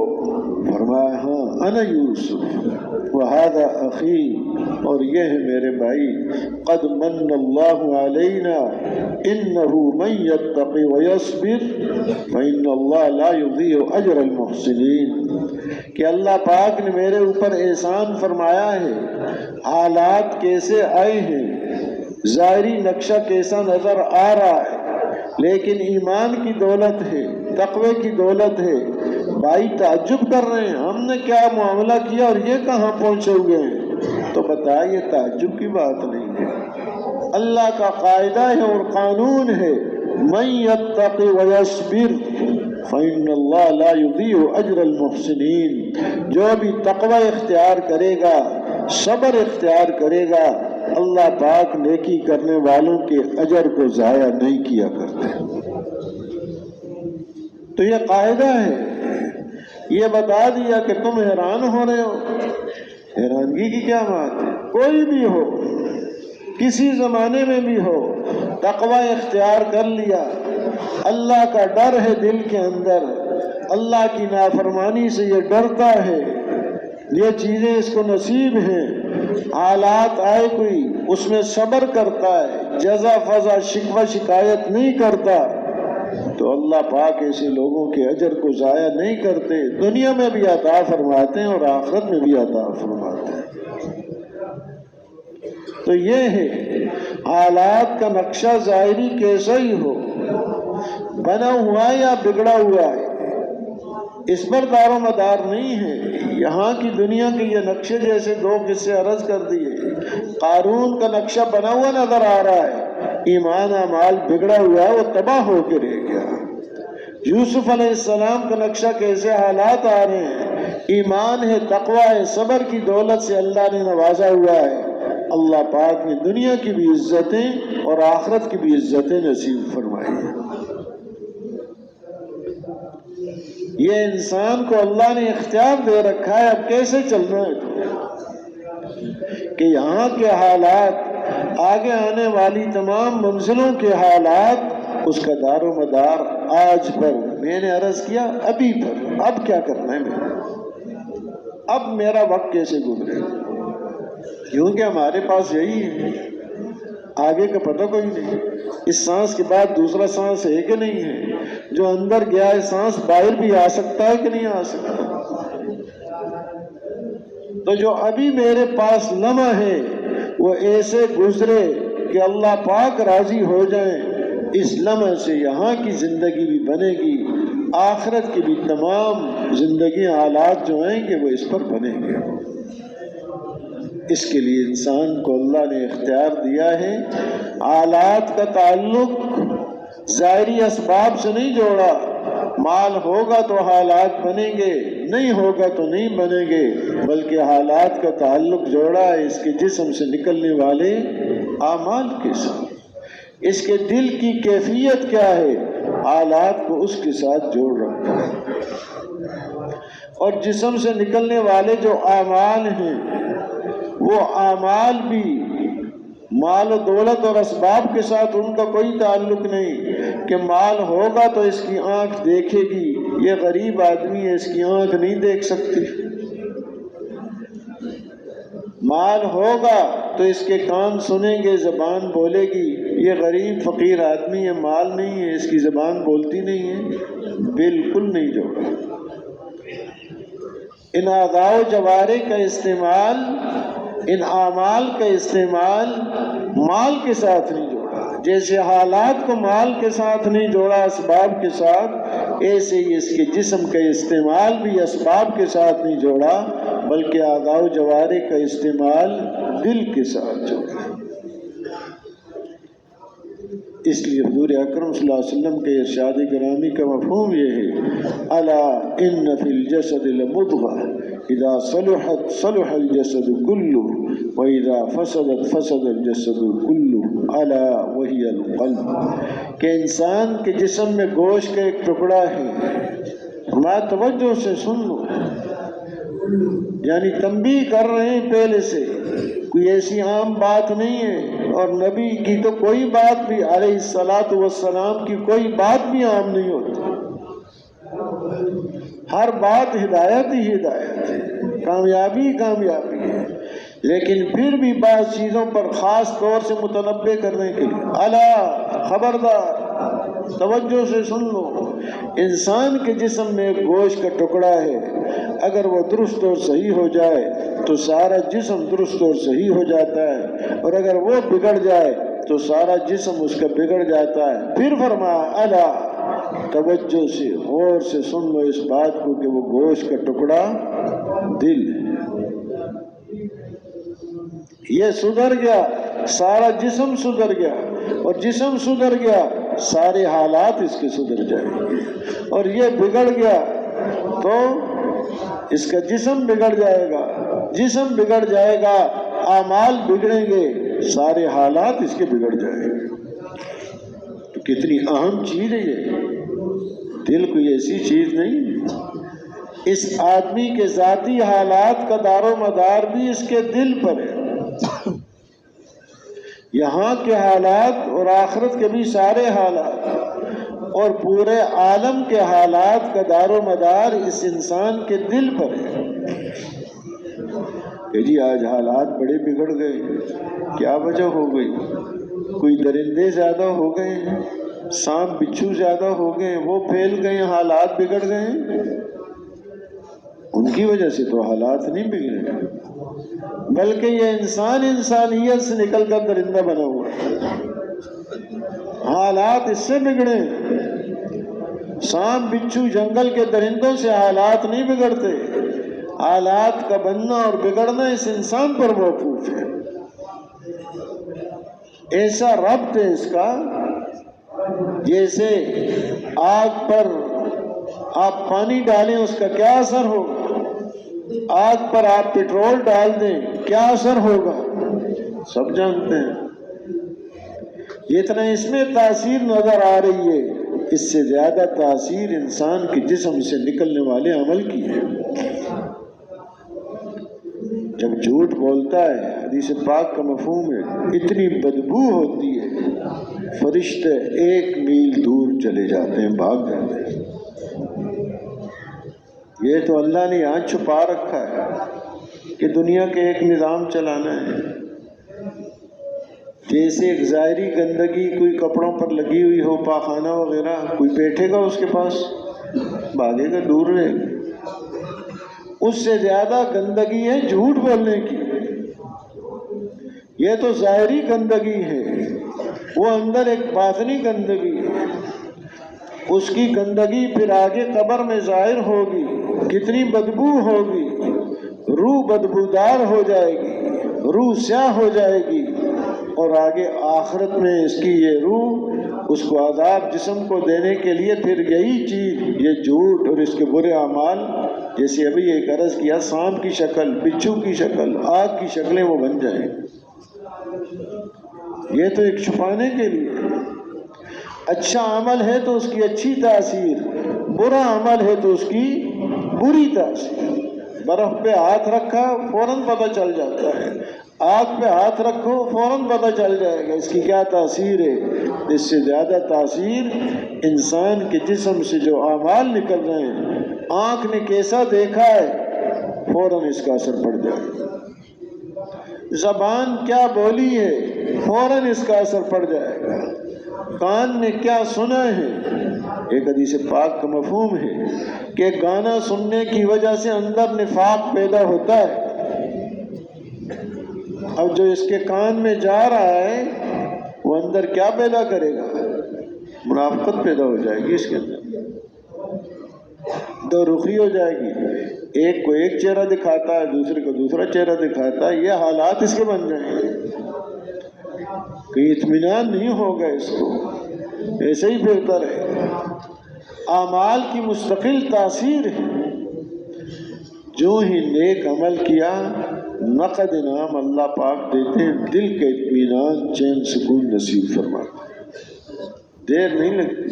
فرمایا ہاں انا یوسف، وہذا اخی، اور یہ ہے میرے بھائی، قد من اللہ علینا انہ من یتق ویصبر فإن اللہ لا یضیع اجر المحسنین، کہ اللہ پاک نے میرے اوپر احسان فرمایا ہے۔ حالات کیسے آئے ہیں، ظاہری نقشہ کیسا نظر آ رہا ہے، لیکن ایمان کی دولت ہے، تقوی کی دولت ہے۔ بھائی تعجب کر رہے ہیں ہم نے کیا معاملہ کیا اور یہ کہاں پہنچے ہوئے ہیں، تو بتائیے تعجب کی بات نہیں ہے، اللہ کا قاعدہ ہے اور قانون ہے، من یتق ویصبر فإن اللہ لا یضیع اجر المحسنین، جو بھی تقوی اختیار کرے گا، صبر اختیار کرے گا، اللہ پاک نیکی کرنے والوں کے اجر کو ضائع نہیں کیا کرتے۔ تو یہ قاعدہ ہے، یہ بتا دیا کہ تم حیران ہو رہے ہو، حیرانگی کی کیا بات ہے؟ کوئی بھی ہو، کسی زمانے میں بھی ہو، تقوی اختیار کر لیا، اللہ کا ڈر ہے دل کے اندر، اللہ کی نافرمانی سے یہ ڈرتا ہے، یہ چیزیں اس کو نصیب ہیں، حالات آئے کوئی اس میں صبر کرتا ہے، جزا فضا شکوہ شکایت نہیں کرتا، تو اللہ پاک ایسے لوگوں کے اجر کو ضائع نہیں کرتے، دنیا میں بھی عطا فرماتے ہیں اور آخرت میں بھی عطا فرماتے ہیں۔ تو یہ ہے حالات کا نقشہ ظاہری کیسا ہی ہو، بنا ہوا ہے یا بگڑا ہوا ہے، اس پر دار و مدار نہیں ہے۔ یہاں کی دنیا کے یہ نقشے جیسے دو قصے عرض کر دیے، قارون کا نقشہ بنا ہوا نظر آ رہا ہے، ایمان اعمال بگڑا ہوا ہے، وہ تباہ ہو کے رہ گیا۔ یوسف علیہ السلام کا نقشہ کیسے حالات آ رہے ہیں، ایمان ہے، تقوی ہے، صبر کی دولت سے اللہ نے نوازا ہوا ہے، اللہ پاک نے دنیا کی بھی عزتیں اور آخرت کی بھی عزتیں نصیب فرمائی ہیں۔ یہ انسان کو اللہ نے اختیار دے رکھا ہے، اب کیسے چلنا ہے کہ یہاں کے حالات، آگے آنے والی تمام منزلوں کے حالات، اس کا دار و مدار آج پر، میں نے عرض کیا ابھی پر، اب کیا کرنا ہے میں، اب میرا وقت کیسے گزرے، کیونکہ ہمارے پاس یہی ہے، آگے کا پتہ کوئی نہیں، اس سانس کے بعد دوسرا سانس ہے کہ نہیں ہے، جو اندر گیا ہے سانس باہر بھی آ سکتا ہے کہ نہیں آ سکتا۔ تو جو ابھی میرے پاس لمحہ ہے وہ ایسے گزرے کہ اللہ پاک راضی ہو جائیں، اس لمحے سے یہاں کی زندگی بھی بنے گی، آخرت کی بھی تمام زندگی حالات جو آئیں گے وہ اس پر بنیں گے۔ اس کے لیے انسان کو اللہ نے اختیار دیا ہے، حالات کا تعلق ظاہری اسباب سے نہیں جوڑا، مال ہوگا تو حالات بنیں گے، نہیں ہوگا تو نہیں بنیں گے، بلکہ حالات کا تعلق جوڑا ہے اس کے جسم سے نکلنے والے اعمال کے ساتھ، اس کے دل کی کیفیت کیا ہے، حالات کو اس کے ساتھ جوڑ رکھا ہے۔ اور جسم سے نکلنے والے جو اعمال ہیں وہ اعمال بھی مال و دولت اور اسباب کے ساتھ ان کا کوئی تعلق نہیں کہ مال ہوگا تو اس کی آنکھ دیکھے گی، یہ غریب آدمی ہے اس کی آنکھ نہیں دیکھ سکتی، مال ہوگا تو اس کے کان سنیں گے، زبان بولے گی، یہ غریب فقیر آدمی ہے، مال نہیں ہے اس کی زبان بولتی نہیں ہے، بالکل نہیں جوڑا۔ ان اعضاء و جوارح کا استعمال، ان اعمال کا استعمال مال کے ساتھ نہیں جوڑا، جیسے حالات کو مال کے ساتھ نہیں جوڑا اسباب کے ساتھ، ایسے ہی اس کے جسم کا استعمال بھی اسباب کے ساتھ نہیں جوڑا بلکہ اعضاء و جوارح کا استعمال دل کے ساتھ جوڑا۔ اس لیے حضور اکرم صلی اللہ علیہ وسلم کے ارشاد گرامی کا مفہوم یہ ہے، الا ان فی الجسد لمضغہ اذا صلحت صلح الجسد کلہ واذا فسدت فسد الجسد کلہ الا وہی القلب، کہ انسان کے جسم میں گوشت کا ایک ٹکڑا ہے، ہمارا توجہ سے سن لو، یعنی تنبیہ کر رہے ہیں پہلے سے، کوئی ایسی عام بات نہیں ہے، اور نبی کی تو کوئی بات بھی علیہ الصلاۃ والسلام کی کوئی بات بھی عام نہیں ہوتی، ہر بات ہدایت ہی ہدایت ہے۔ کامیابی کامیابی ہے، لیکن پھر بھی بعض چیزوں پر خاص طور سے متنبہ کرنے کے لیے الا خبردار، توجہ سے سن لو، انسان کے جسم میں ایک گوشت کا ٹکڑا ہے، اگر وہ درست اور صحیح ہو جائے تو سارا جسم درست اور صحیح ہو جاتا ہے، اور اگر وہ بگڑ جائے تو سارا جسم اس کا بگڑ جاتا ہے۔ پھر فرمایا الا، توجہ سے غور سے سن لو اس بات کو کہ وہ گوشت کا ٹکڑا دل ہے، یہ سدھر گیا سارا جسم سدھر گیا، اور جسم سدھر گیا سارے حالات اس کے سدھر جائیں گے، اور یہ بگڑ گیا تو اس کا جسم بگڑ جائے گا، جسم بگڑ جائے گا، اعمال بگڑیں گے، سارے حالات اس کے بگڑ جائیں گے۔ تو کتنی اہم چیز ہے یہ، دل کوئی ایسی چیز نہیں، اس آدمی کے ذاتی حالات کا دار و مدار بھی اس کے دل پر ہے، یہاں کے حالات اور آخرت کے بھی سارے حالات اور پورے عالم کے حالات کا دار و مدار اس انسان کے دل پر ہے کہ جی آج حالات بڑے بگڑ گئے، کیا وجہ ہو گئی؟ کوئی درندے زیادہ ہو گئے، سانپ بچھو زیادہ ہو گئے، وہ پھیل گئے، حالات بگڑ گئے، ان کی وجہ سے تو حالات نہیں بگڑے، بلکہ یہ انسان انسانیت سے نکل کر درندہ بنا ہوا ہے، حالات اس سے بگڑے۔ سانپ بچھو جنگل کے درندوں سے حالات نہیں بگڑتے، حالات کا بننا اور بگڑنا اس انسان پر موقوف ہے، ایسا ربط ہے اس کا، جیسے آگ پر آپ پانی ڈالیں اس کا کیا اثر ہوگا، آگ پر آپ پیٹرول ڈال دیں کیا اثر ہوگا، سب جانتے ہیں۔ جتنا اس میں تاثیر نظر آ رہی ہے، اس سے زیادہ تاثیر انسان کے جسم سے نکلنے والے عمل کی ہے۔ جب جھوٹ بولتا ہے، حدیث پاک کا مفہوم ہے، اتنی بدبو ہوتی ہے فرشتے 1 میل دور چلے جاتے ہیں، بھاگ جاتے ہیں۔ یہ تو اللہ نے یہاں چھپا رکھا ہے کہ دنیا کے ایک نظام چلانا ہے، جیسے ایک ظاہری گندگی کوئی کپڑوں پر لگی ہوئی ہو، پاخانہ وغیرہ، کوئی بیٹھے گا اس کے پاس، بھاگے گا، دور رہے گا۔ اس سے زیادہ گندگی ہے جھوٹ بولنے کی، یہ تو ظاہری گندگی ہے، وہ اندر ایک باطنی گندگی ہے، اس کی گندگی پھر آگے قبر میں ظاہر ہوگی، کتنی بدبو ہوگی، روح بدبودار ہو جائے گی، روح سیاہ ہو جائے گی، اور آگے آخرت میں اس کی یہ روح اس کو عذاب جسم کو دینے کے لیے پھر یہی چیز، یہ جھوٹ اور اس کے برے اعمال، جیسے ابھی ایک عرض کیا، سانپ کی شکل، بچھو کی شکل، آگ کی شکلیں وہ بن جائیں۔ یہ تو ایک چھپانے کے لیے، اچھا عمل ہے تو اس کی اچھی تاثیر، برا عمل ہے تو اس کی بری تاثیر۔ برف پہ ہاتھ رکھا فوراً پتہ چل جاتا ہے، آگ پہ ہاتھ رکھو فوراً پتہ چل جائے گا اس کی کیا تاثیر ہے۔ اس سے زیادہ تاثیر انسان کے جسم سے جو اعمال نکل رہے ہیں، آنکھ نے کیسا دیکھا ہے فوراً اس کا اثر پڑ جائے گا، زبان کیا بولی ہے فوراً اس کا اثر پڑ جائے گا، کان نے کیا سنا ہے۔ ایک حدیث پاک کا مفہوم ہے کہ گانا سننے کی وجہ سے اندر نفاق پیدا ہوتا ہے، اب جو اس کے کان میں جا رہا ہے وہ اندر کیا پیدا کرے گا، منافقت پیدا ہو جائے گی، اس کے اندر دو رخی ہو جائے گی، ایک کو ایک چہرہ دکھاتا ہے، دوسرے کو دوسرا چہرہ دکھاتا ہے، یہ حالات اس کے بن جائیں گے، کہیں اطمینان نہیں ہوگا اس کو، ایسے ہی پھرتا رہے گا۔ اعمال کی مستقل تاثیر ہے، جو ہی نیک عمل کیا نقد انعام اللہ پاک دیتے ہیں، دل کا اطمینان، چین، سکون نصیب فرماتے ہیں، دیر نہیں لگتی،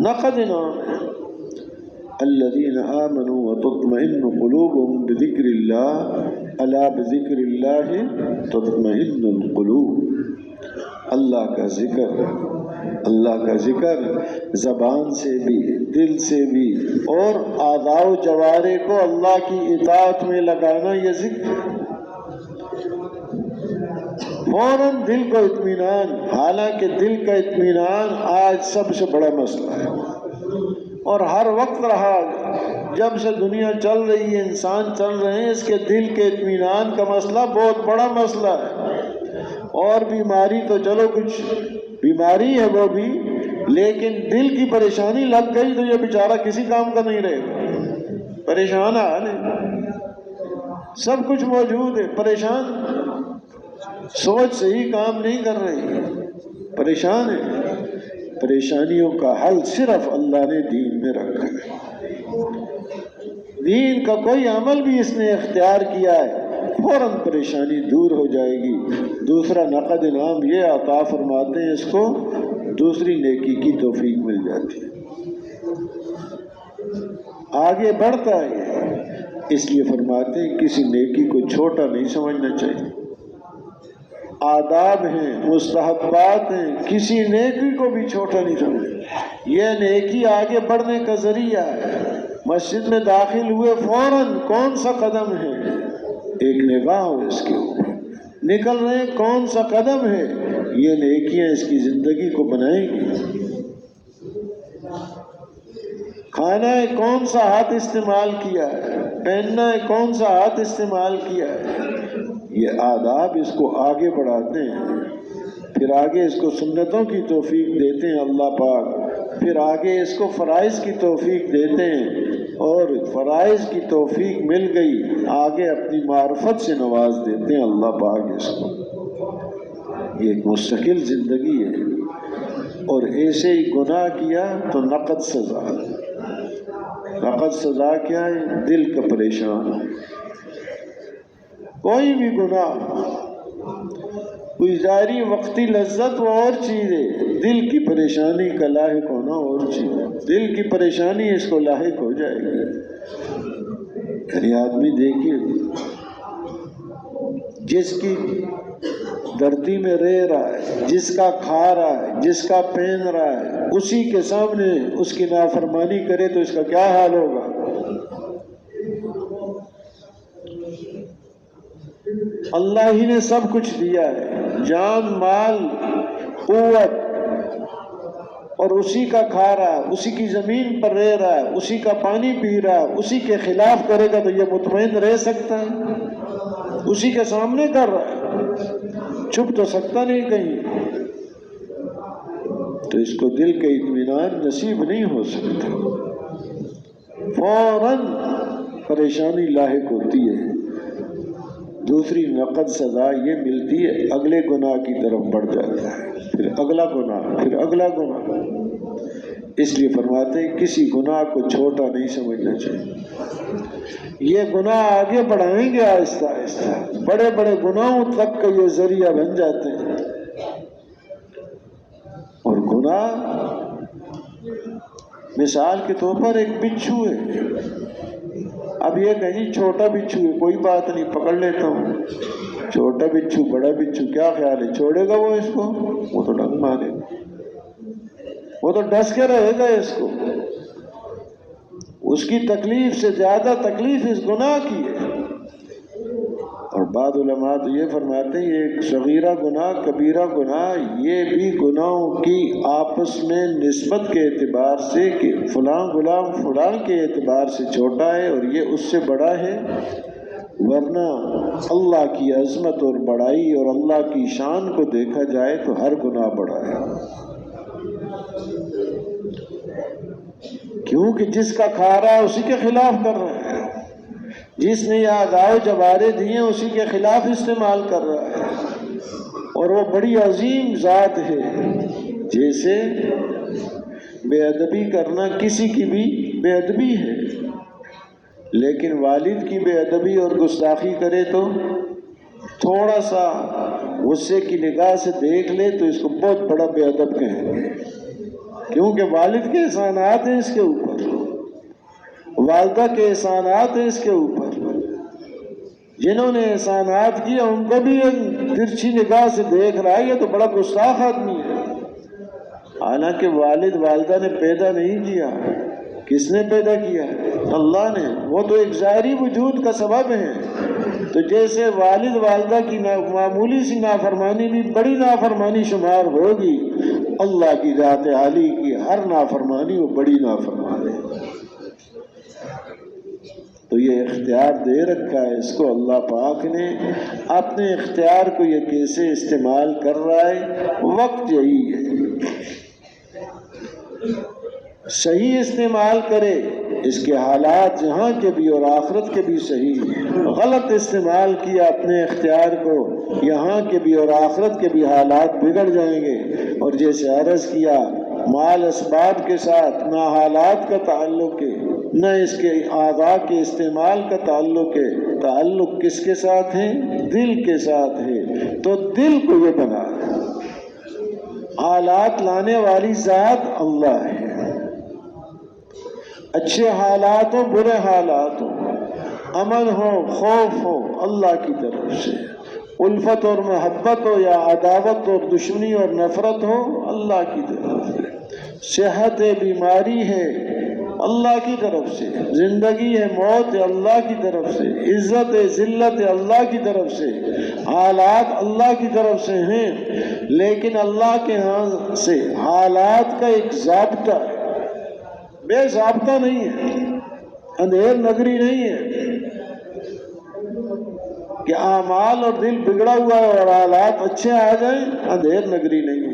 نقد انعام ہے۔ الذین آمنوا وتطمئن قلوبهم بذکر اللہ الا بذکر اللہ تطمئن القلوب۔ اللہ کا ذکر اللہ کا ذکر زبان سے بھی، دل سے بھی، اور اعضاء و جوارح کو اللہ کی اطاعت میں لگانا، یہ ذکر فوراً دل کو اطمینان۔ حالانکہ دل کا اطمینان آج سب سے بڑا مسئلہ ہے، اور ہر وقت رہا، جب سے دنیا چل رہی ہے، انسان چل رہے ہیں، اس کے دل کے اطمینان کا مسئلہ بہت بڑا مسئلہ ہے۔ اور بیماری تو چلو کچھ بیماری ہے وہ بھی، لیکن دل کی پریشانی لگ گئی تو یہ بیچارہ کسی کام کا نہیں رہے گا، پریشان حال ہے، سب کچھ موجود ہے، پریشان، سوچ صحیح کام نہیں کر رہی، پریشان ہے۔ پریشانیوں کا حل صرف اللہ نے دین میں رکھا ہے، دین کا کوئی عمل بھی اس نے اختیار کیا ہے، فوراً پریشانی دور ہو جائے گی۔ دوسرا نقد انعام یہ عطا فرماتے ہیں، اس کو دوسری نیکی کی توفیق مل جاتی ہے، آگے بڑھتا ہے۔ اس لیے فرماتے ہیں کسی نیکی کو چھوٹا نہیں سمجھنا چاہیے، آداب ہیں، مستحبات ہیں، کسی نیکی کو بھی چھوٹا نہیں سمجھنا۔ یہ نیکی آگے بڑھنے کا ذریعہ ہے۔ مسجد میں داخل ہوئے فوراً کون سا قدم ہے، ایک نگاہ ہو اس کے اوپر، نکل رہے کون سا قدم ہے، یہ نیکیاں اس کی زندگی کو بنائیں گی۔ کھانا ہے کون سا ہاتھ استعمال کیا ہے، پہننا ہے کون سا ہاتھ استعمال کیا ہے، یہ آداب اس کو آگے بڑھاتے ہیں۔ پھر آگے اس کو سنتوں کی توفیق دیتے ہیں اللہ پاک، پھر آگے اس کو فرائض کی توفیق دیتے ہیں، اور فرائض کی توفیق مل گئی، آگے اپنی معرفت سے نواز دیتے ہیں اللہ پاک اس کو۔ یہ ایک مستقل زندگی ہے۔ اور ایسے ہی گناہ کیا تو نقد سزا، نقد سزا کیا ہے، دل کا پریشان ہے، کوئی بھی گناہ، کوئی ظاہری وقتی لذت وہ اور چیز ہے، دل کی پریشانی کا لاحق ہونا اور چیز ہے، دل کی پریشانی اس کو لاحق ہو جائے گی۔ یعنی آدمی دیکھیے جس کی دھرتی میں رہ رہا ہے، جس کا کھا رہا ہے، جس کا پہن رہا ہے، اسی کے سامنے اس کی نافرمانی کرے تو اس کا کیا حال ہوگا۔ اللہ ہی نے سب کچھ دیا ہے، جان، مال، قوت، اور اسی کا کھا رہا ہے، اسی کی زمین پر رہ رہا ہے، اسی کا پانی پی رہا ہے، اسی کے خلاف کرے گا تو یہ مطمئن رہ سکتا ہے؟ اسی کے سامنے کر رہا ہے، چھپ تو سکتا نہیں کہیں، تو اس کو دل کا اطمینان نصیب نہیں ہو سکتا، فوراً پریشانی لاحق ہوتی ہے۔ دوسری نقد سزا یہ ملتی ہے، اگلے گناہ کی طرف بڑھ جاتا ہے، پھر اگلا گناہ، پھر اگلا گناہ۔ اس لیے فرماتے ہیں کسی گناہ کو چھوٹا نہیں سمجھنا چاہیے، یہ گناہ آگے بڑھائیں گے آہستہ آہستہ، بڑے بڑے گناہوں تک کا یہ ذریعہ بن جاتے ہیں۔ اور گناہ مثال کے طور پر ایک بچھو ہے، اب یہ کہیں چھوٹا بچھو ہے کوئی بات نہیں پکڑ لیتا ہوں، چھوٹا بچھو بڑا بچھو کیا خیال ہے، چھوڑے گا وہ اس کو؟ وہ تو ڈنگ مارے گا، وہ تو ڈس کے رہے گا اس کو، اس کی تکلیف سے زیادہ تکلیف اس گناہ کی ہے۔ اور بعض علماء تو یہ فرماتے ہیں ایک صغیرہ گناہ، کبیرہ گناہ، یہ بھی گناہوں کی آپس میں نسبت کے اعتبار سے کہ فلاں غلام فلاں کے اعتبار سے چھوٹا ہے اور یہ اس سے بڑا ہے، ورنہ اللہ کی عظمت اور بڑائی اور اللہ کی شان کو دیکھا جائے تو ہر گناہ بڑا ہے، کیونکہ جس کا کھا رہا ہے اسی کے خلاف کر رہا ہے، جس نے یہ اعضاء و جوارح دیے اسی کے خلاف استعمال کر رہا ہے، اور وہ بڑی عظیم ذات ہے۔ جیسے بے ادبی کرنا کسی کی بھی بے ادبی ہے، لیکن والد کی بے ادبی اور گستاخی کرے تو تھوڑا سا غصے کی نگاہ سے دیکھ لے تو اس کو بہت بڑا بے ادب کہیں گے، کیونکہ والد کے احسانات ہیں اس کے اوپر، والدہ کے احسانات ہیں اس کے اوپر، جنہوں نے احسانات کیا ان کو بھی ترچھی نگاہ سے دیکھ رہا ہے، یہ تو بڑا گستاخ آدمی ہے، حالانکہ والد والدہ نے پیدا نہیں کیا، کس نے پیدا کیا؟ اللہ نے۔ وہ تو ایک ظاہری وجود کا سبب ہے۔ تو جیسے والد والدہ کی معمولی سی نافرمانی بھی بڑی نافرمانی شمار ہوگی، اللہ کی ذات عالی کی ہر نافرمانی وہ بڑی نافرمانی ہے۔ تو یہ اختیار دے رکھا ہے اس کو اللہ پاک نے، اپنے اختیار کو یہ کیسے استعمال کر رہا ہے، وقت یہی ہے، صحیح استعمال کرے، اس کے حالات یہاں کے بھی اور آخرت کے بھی صحیح، غلط استعمال کیا اپنے اختیار کو، یہاں کے بھی اور آخرت کے بھی حالات بگڑ جائیں گے۔ اور جیسے عرض کیا، مال اسباب کے ساتھ نہ حالات کا تعلق ہے، نہ اس کے اعضاء کے استعمال کا تعلق ہے، تعلق کس کے ساتھ ہے؟ دل کے ساتھ ہے۔ تو دل کو یہ بنا ہے، حالات لانے والی ذات اللہ ہے، اچھے حالات ہو برے حالات ہو، امن ہو خوف ہو، اللہ کی طرف سے، الفت اور محبت ہو یا عداوت اور دشمنی اور نفرت ہو، اللہ کی طرف سے، صحت ہے بیماری ہے اللہ کی طرف سے، زندگی ہے موت ہے اللہ کی طرف سے، عزت ہے ذلت ہے اللہ کی طرف سے، حالات اللہ کی طرف سے ہیں، لیکن اللہ کے ہاں سے حالات کا ایک ضابطہ ہے، بے ضابطہ نہیں ہے، اندھیر نگری نہیں ہے کہ اعمال اور دل بگڑا ہوا ہے اور حالات اچھے آ جائیں، اندھیر نگری نہیں ہے،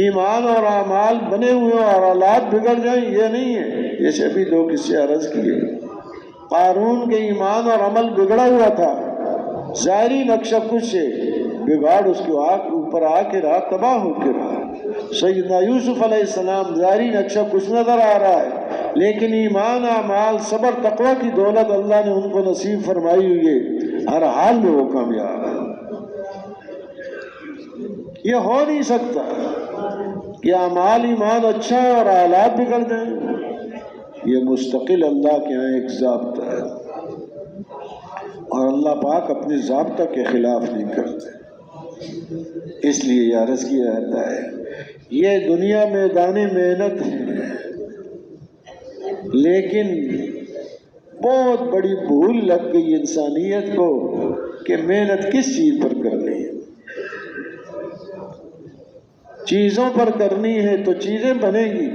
ایمان اور اعمال بنے ہوئے اور حالات بگڑ جائیں یہ نہیں ہے۔ جیسے ابھی دو قصے عرض کیے، قارون کے ایمان اور عمل بگڑا ہوا تھا، ظاہری نقشہ کش سے بگاڑ اس کے اوپر آ کے رہا، تباہ ہو کے رہا۔ سیدنا یوسف علیہ السلام ظاہری نقشہ کچھ نظر آ رہا ہے، لیکن ایمان اعمال صبر تقوی کی دولت اللہ نے ان کو نصیب فرمائی ہوئی ہے، ہر حال میں وہ کامیاب ہے۔ یہ ہو نہیں سکتا کہ اعمال ایمان اچھا ہے اور حالات بگڑ جائیں، یہ مستقل اللہ کے ہاں ایک ضابطہ ہے، اور اللہ پاک اپنے ضابطہ کے خلاف نہیں کرتے۔ اس لیے یہ عرض کیا جاتا ہے، یہ دنیا میدان محنت ہے، لیکن بہت بڑی بھول لگ گئی انسانیت کو کہ محنت کس چیز پر کرنی ہے۔ چیزوں پر کرنی ہے تو چیزیں بنیں گی،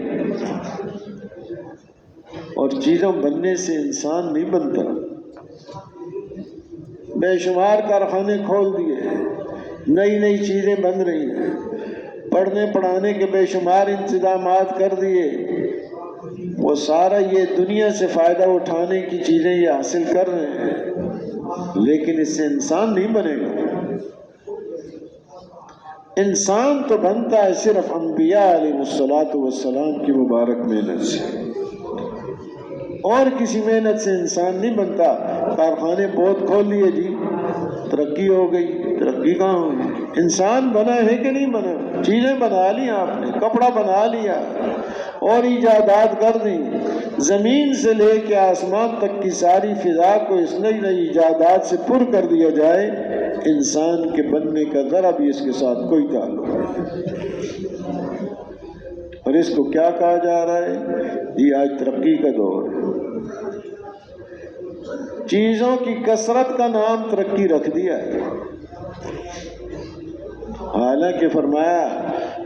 اور چیزوں بننے سے انسان نہیں بنتا۔ بے شمار کارخانے کھول دیے، نئی نئی چیزیں بن رہی ہیں، پڑھنے پڑھانے کے بے شمار انتظامات کر دیے، وہ سارا یہ دنیا سے فائدہ اٹھانے کی چیزیں یہ حاصل کر رہے ہیں، لیکن اس سے انسان نہیں بنے گا۔ انسان تو بنتا ہے صرف انبیاء علیہ الصلوۃ والسلام کی مبارک محنت سے، اور کسی محنت سے انسان نہیں بنتا۔ کارخانے بہت کھول لیے جی، ترقی ہو گئی، ترقی کہاں ہوئی؟ انسان بنا ہے کہ نہیں بنا؟ چیزیں بنا لی آپ نے، کپڑا بنا لیا اور ایجادات کر دی، زمین سے لے کے آسمان تک کی ساری فضا کو اس نئی نئی ایجادات سے پر کر دیا جائے، انسان کے بننے کا ذرا بھی اس کے ساتھ کوئی تعلق نہیں۔ اور اس کو کیا کہا جا رہا ہے؟ یہ آج ترقی کا دور ہے، چیزوں کی کثرت کا نام ترقی رکھ دیا ہے، حالانکہ فرمایا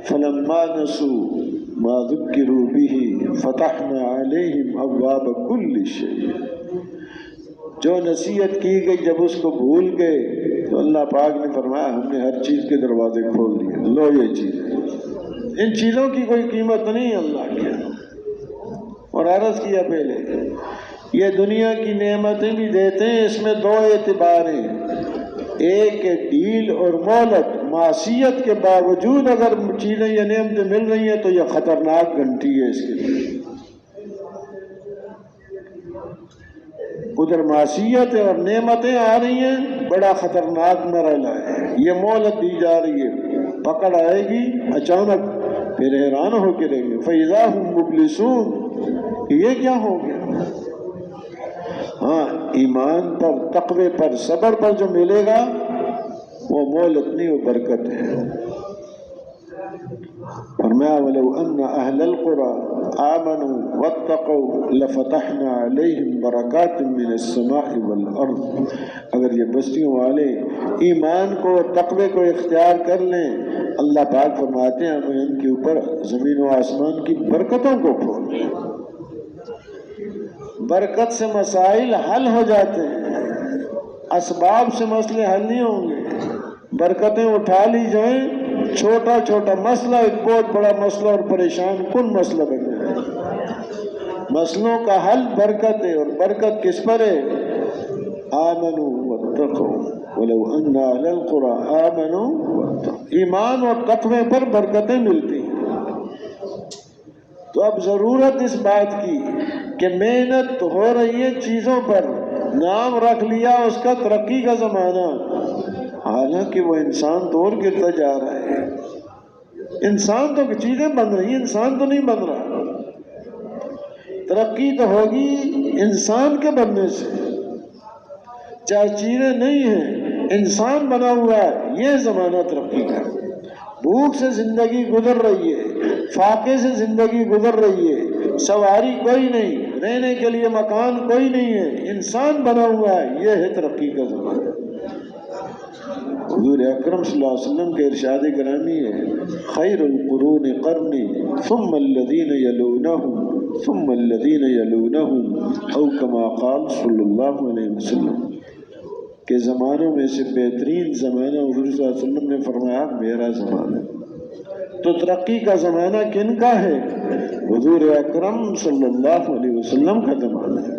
فلما نسوا ما ذکروا به فتحنا علیہم ابواب کل شیء، جو نصیحت کی گئی جب اس کو بھول گئے تو اللہ پاک نے فرمایا ہم نے ہر چیز کے دروازے کھول دیے، لو یہ چیزیں، ان چیزوں کی کوئی قیمت نہیں اللہ کے۔ اور عرض کیا پہلے، یہ دنیا کی نعمتیں بھی دیتے ہیں، اس میں دو اعتبار ہیں، ایک ہے ڈھیل اور مہلت، معصیت کے باوجود اگر چیزیں یا نعمتیں مل رہی ہیں تو یہ خطرناک گھنٹی ہے اس کے لیے، ادھر معصیت ہے اور نعمتیں آ رہی ہیں، بڑا خطرناک مرحلہ ہے، یہ مہلت دی جا رہی ہے، پکڑ آئے گی اچانک، پھر حیران ہو کے رہیں گے فَإِذَا هُمْ مُبْلِسُونَ، یہ کیا ہو گیا؟ ہاں، ایمان پر، تقوی پر، صبر پر جو ملے گا وہ مہلت نہیں، وہ برکت ہے۔ فرمایا وَلَوْ أَنَّ أَهْلَ الْقُرَىٰ آمَنُوا وَاتَّقَوْا لَفَتَحْنَا عَلَيْهِمْ بَرَكَاتٍ مِّنَ السَّمَاءِ وَالْأَرْضِ۔ اگر یہ بستیوں والے ایمان کو اور تقوی کو اختیار کر لیں، اللہ پاک فرماتے ہیں ہمیں ان کے اوپر زمین و آسمان کی برکتوں کو کھول دیں۔ برکت سے مسائل حل ہو جاتے ہیں، اسباب سے مسئلے حل نہیں ہوں گے۔ برکتیں اٹھا لی جائیں، چھوٹا چھوٹا مسئلہ ایک بہت بڑا مسئلہ اور پریشان کن مسئلہ بن جائے۔ مسئلوں کا حل برکت ہے، اور برکت کس پر ہے؟ آمنوا واتقوا ولو ان اہل القرى آمنوا واتقوا۔ ایمان اور تقوی پر برکتیں ملتی ہیں۔ تو اب ضرورت اس بات کی کہ محنت ہو رہی ہے چیزوں پر، نام رکھ لیا اس کا ترقی کا زمانہ، حالانکہ وہ انسان تو اور گرتا جا رہا ہے۔ انسان تو چیزیں بن رہی ہیں، انسان تو نہیں بن رہا۔ ترقی تو ہوگی انسان کے بننے سے، چاہے چیزیں نہیں ہیں، انسان بنا ہوا ہے، یہ زمانہ ترقی کا۔ بھوک سے زندگی گزر رہی ہے، فاقے سے زندگی گزر رہی ہے، سواری کوئی نہیں، رہنے کے لیے مکان کوئی نہیں ہے، انسان بنا ہوا ہے، یہ ہے ترقی کا زمانہ۔ حضور اکرم صلی اللہ علیہ وسلم کے ارشاد گرامی ہے خیر القرون قرنی ثم الذین یلونہم ثم الذین یلونہم او کما قال صلی اللہ علیہ وسلم، کہ زمانوں میں سے بہترین زمانہ حضور صلی اللہ علیہ وسلم نے فرمایا میرا زمانہ۔ تو ترقی کا زمانہ کن کا ہے؟ حضور اکرم صلی اللہ علیہ وسلم کا زمانہ ہے،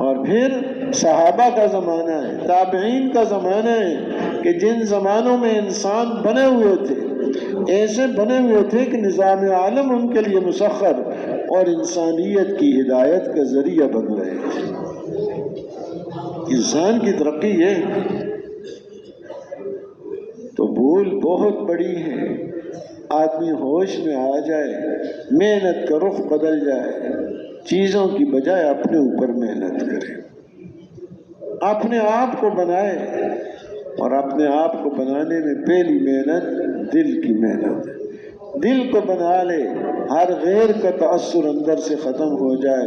اور پھر صحابہ کا زمانہ ہے، تابعین کا زمانہ ہے، کہ جن زمانوں میں انسان بنے ہوئے تھے، ایسے بنے ہوئے تھے کہ نظام عالم ان کے لیے مسخر اور انسانیت کی ہدایت کا ذریعہ بن رہے تھے۔ انسان کی ترقی ہے تو بھول بہت بڑی ہے۔ آدمی ہوش میں آ جائے، محنت کا رخ بدل جائے، چیزوں کی بجائے اپنے اوپر محنت کرے، اپنے آپ کو بنائے، اور اپنے آپ کو بنانے میں پہلی محنت دل کی محنت ہے۔ دل کو بنا لے، ہر غیر کا تأثر اندر سے ختم ہو جائے،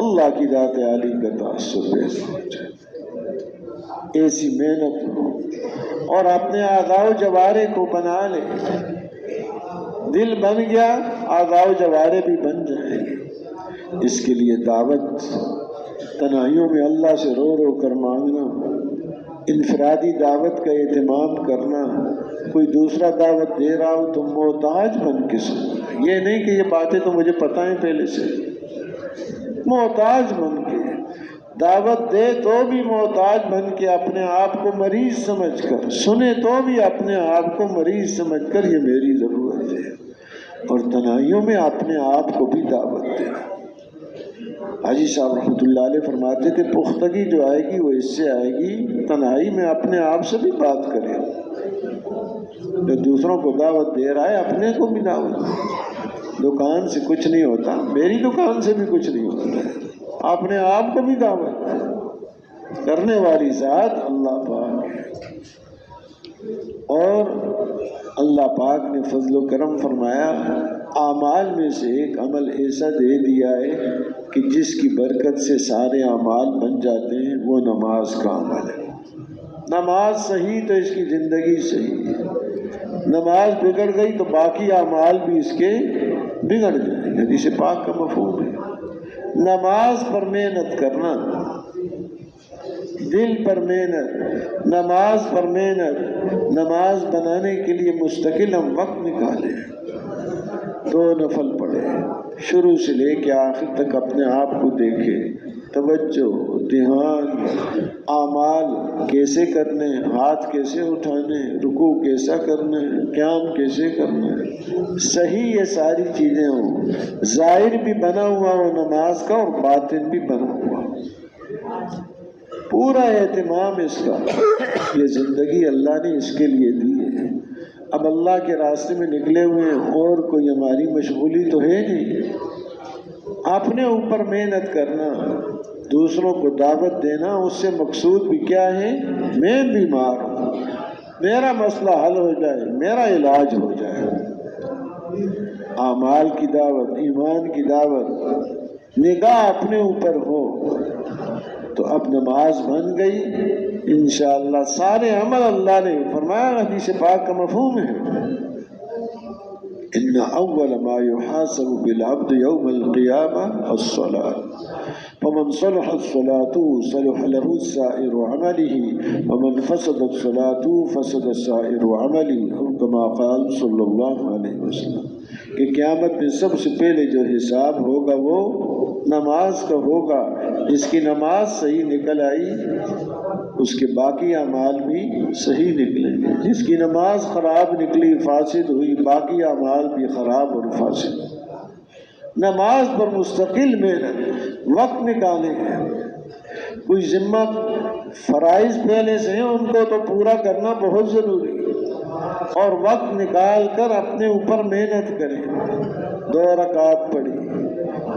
اللہ کی ذات عالی کا تأثر پیدا ہو جائے، ایسی محنت ہو، اور اپنے اعضاء و جوارح کو بنا لے۔ دل بن گیا، اعضاء و جوارح بھی بن جائیں گے۔ اس کے لیے دعوت، تنہائیوں میں اللہ سے رو رو کر مانگنا، انفرادی دعوت کا اہتمام کرنا، کوئی دوسرا دعوت دے رہا ہو تو محتاج بن کے سننا، یہ نہیں کہ یہ باتیں تو مجھے پتہ ہیں پہلے سے، محتاج بن کے دعوت دے تو بھی محتاج بن کے، اپنے آپ کو مریض سمجھ کر سنے تو بھی اپنے آپ کو مریض سمجھ کر یہ میری ضرورت ہے، اور تنہائیوں میں اپنے آپ کو بھی دعوت دینا۔ حاجی صاحب رحمۃ اللہ علیہ فرماتے تھے پختگی جو آئے گی وہ اس سے آئے گی، تنہائی میں اپنے آپ سے بھی بات کرے، جو دوسروں کو دعوت دے رہا ہے اپنے کو بھی دعوت دے۔ دکان سے کچھ نہیں ہوتا، میری دکان سے بھی کچھ نہیں ہوتا، اپنے آپ کو بھی دعوت کرنے والی ذات اللہ پاک ہے۔ اور اللہ پاک نے فضل و کرم فرمایا، اعمال میں سے ایک عمل ایسا دے دیا ہے کہ جس کی برکت سے سارے اعمال بن جاتے ہیں، وہ نماز کا عمل ہے۔ نماز صحیح تو اس کی زندگی صحیح ہے، نماز بگڑ گئی تو باقی اعمال بھی اس کے بگڑ جائیں گے، حدیث پاک کا مفہوم ہے۔ نماز پر محنت کرنا، دل پر محنت، نماز پر محنت، نماز بنانے کے لیے مستقل ہم وقت نکالیں، 2 نفل پڑھیں، شروع سے لے کے آخر تک اپنے آپ کو دیکھیں، توجہ، دھیان، اعمال کیسے کرنے، ہاتھ کیسے اٹھانے، رکوع کیسا کرنا ہے، قیام کیسے کرنا ہے، صحیح یہ ساری چیزیں ہوں، ظاہر بھی بنا ہوا ہو نماز کا اور باطن بھی بنا ہوا ہو، پورا اہتمام اس کا۔ یہ زندگی اللہ نے اس کے لیے دی ہے، اب اللہ کے راستے میں نکلے ہوئے ہیں، اور کوئی ہماری مشغولی تو ہے نہیں، اپنے اوپر محنت کرنا، دوسروں کو دعوت دینا، اس سے مقصود بھی کیا ہے؟ میں بیمار ہوں، میرا مسئلہ حل ہو جائے، میرا علاج ہو جائے۔ اعمال کی دعوت، ایمان کی دعوت، نگاہ اپنے اوپر ہو تو اب نماز بن گئی انشاءاللہ۔ سارے عمل اللہ نے فرمایا، حدیث پاک کا مفہوم ہے، ان اول ما يحاسب بالعبد يوم القيامة الصلاة فمن صلحت صلاته صلح له سائر عمله ومن فسدت صلاته فسد سائر عمله، اور كما قال صلی اللہ علیہ وسلم کہ قیامت میں سب سے پہلے جو حساب ہوگا وہ نماز کا ہوگا۔ جس کی نماز صحیح نکل آئی اس کے باقی اعمال بھی صحیح نکلیں گے، جس کی نماز خراب نکلی، فاسد ہوئی، باقی اعمال بھی خراب اور فاسد۔ نماز پر مستقل محنت، وقت نکالیں گے۔ کوئی ذمہ فرائض پہلے سے ہیں ان کو تو پورا کرنا بہت ضروری ہے، اور وقت نکال کر اپنے اوپر محنت کریں۔ 2 رکعات پڑھی،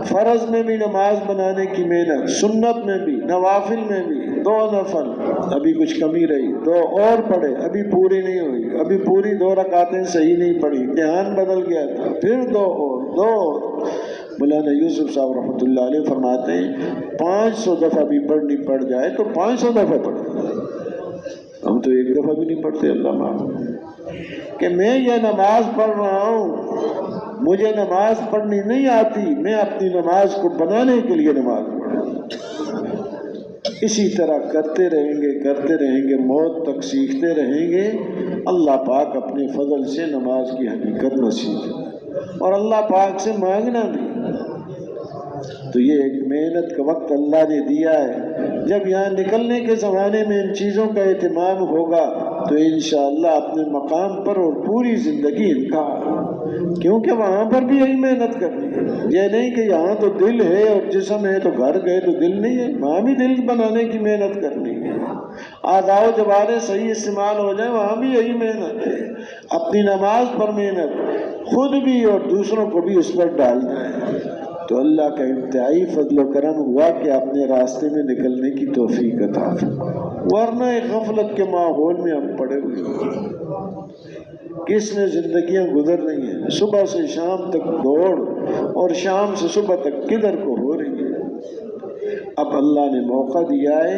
فرض میں بھی نماز بنانے کی محنت، سنت میں بھی، نوافل میں بھی 2 نفل، ابھی کچھ کمی رہی 2 اور پڑھے، ابھی پوری نہیں ہوئی، ابھی پوری 2 رکعتیں صحیح نہیں پڑھی، دھیان بدل گیا تھا، پھر 2 اور۔ مولانا یوسف صاحب رحمۃ اللہ علیہ فرماتے ہیں 500 دفعہ بھی پڑھنی پڑ جائے تو 500 دفعہ پڑھیں، ہم تو 1 دفعہ بھی نہیں پڑھتے۔ اللہ معاف کہ میں یہ نماز پڑھ رہا ہوں، مجھے نماز پڑھنی نہیں آتی، میں اپنی نماز کو بنانے کے لیے نماز پڑھوں۔ اسی طرح کرتے رہیں گے موت تک سیکھتے رہیں گے۔ اللہ پاک اپنے فضل سے نماز کی حقیقت نصیب ہے، اور اللہ پاک سے مانگنا بھی۔ تو یہ ایک محنت کا وقت اللہ نے دیا ہے۔ جب یہاں نکلنے کے زمانے میں ان چیزوں کا اہتمام ہوگا تو انشاءاللہ اپنے مقام پر اور پوری زندگی ان کا، کیونکہ وہاں پر بھی یہی محنت کرنی ہے۔ یہ نہیں کہ یہاں تو دل ہے اور جسم ہے تو گھر گئے تو دل نہیں ہے، وہاں بھی دل بنانے کی محنت کرنی ہے۔ اعضاء و جوارح صحیح استعمال ہو جائیں، وہاں بھی یہی محنت ہے۔ اپنی نماز پر محنت، خود بھی اور دوسروں کو بھی اس پر ڈالنا ہے۔ تو اللہ کا انتہائی فضل و کرم ہوا کہ اپنے راستے میں نکلنے کی توفیق عطا فرمائے، ورنہ ایک غفلت کے ماحول میں ہم پڑے ہوئے ہیں۔ کس نے زندگیاں گزر رہی ہیں، صبح سے شام تک دوڑ، اور شام سے صبح تک کدھر کو ہو رہی ہے۔ اب اللہ نے موقع دیا ہے،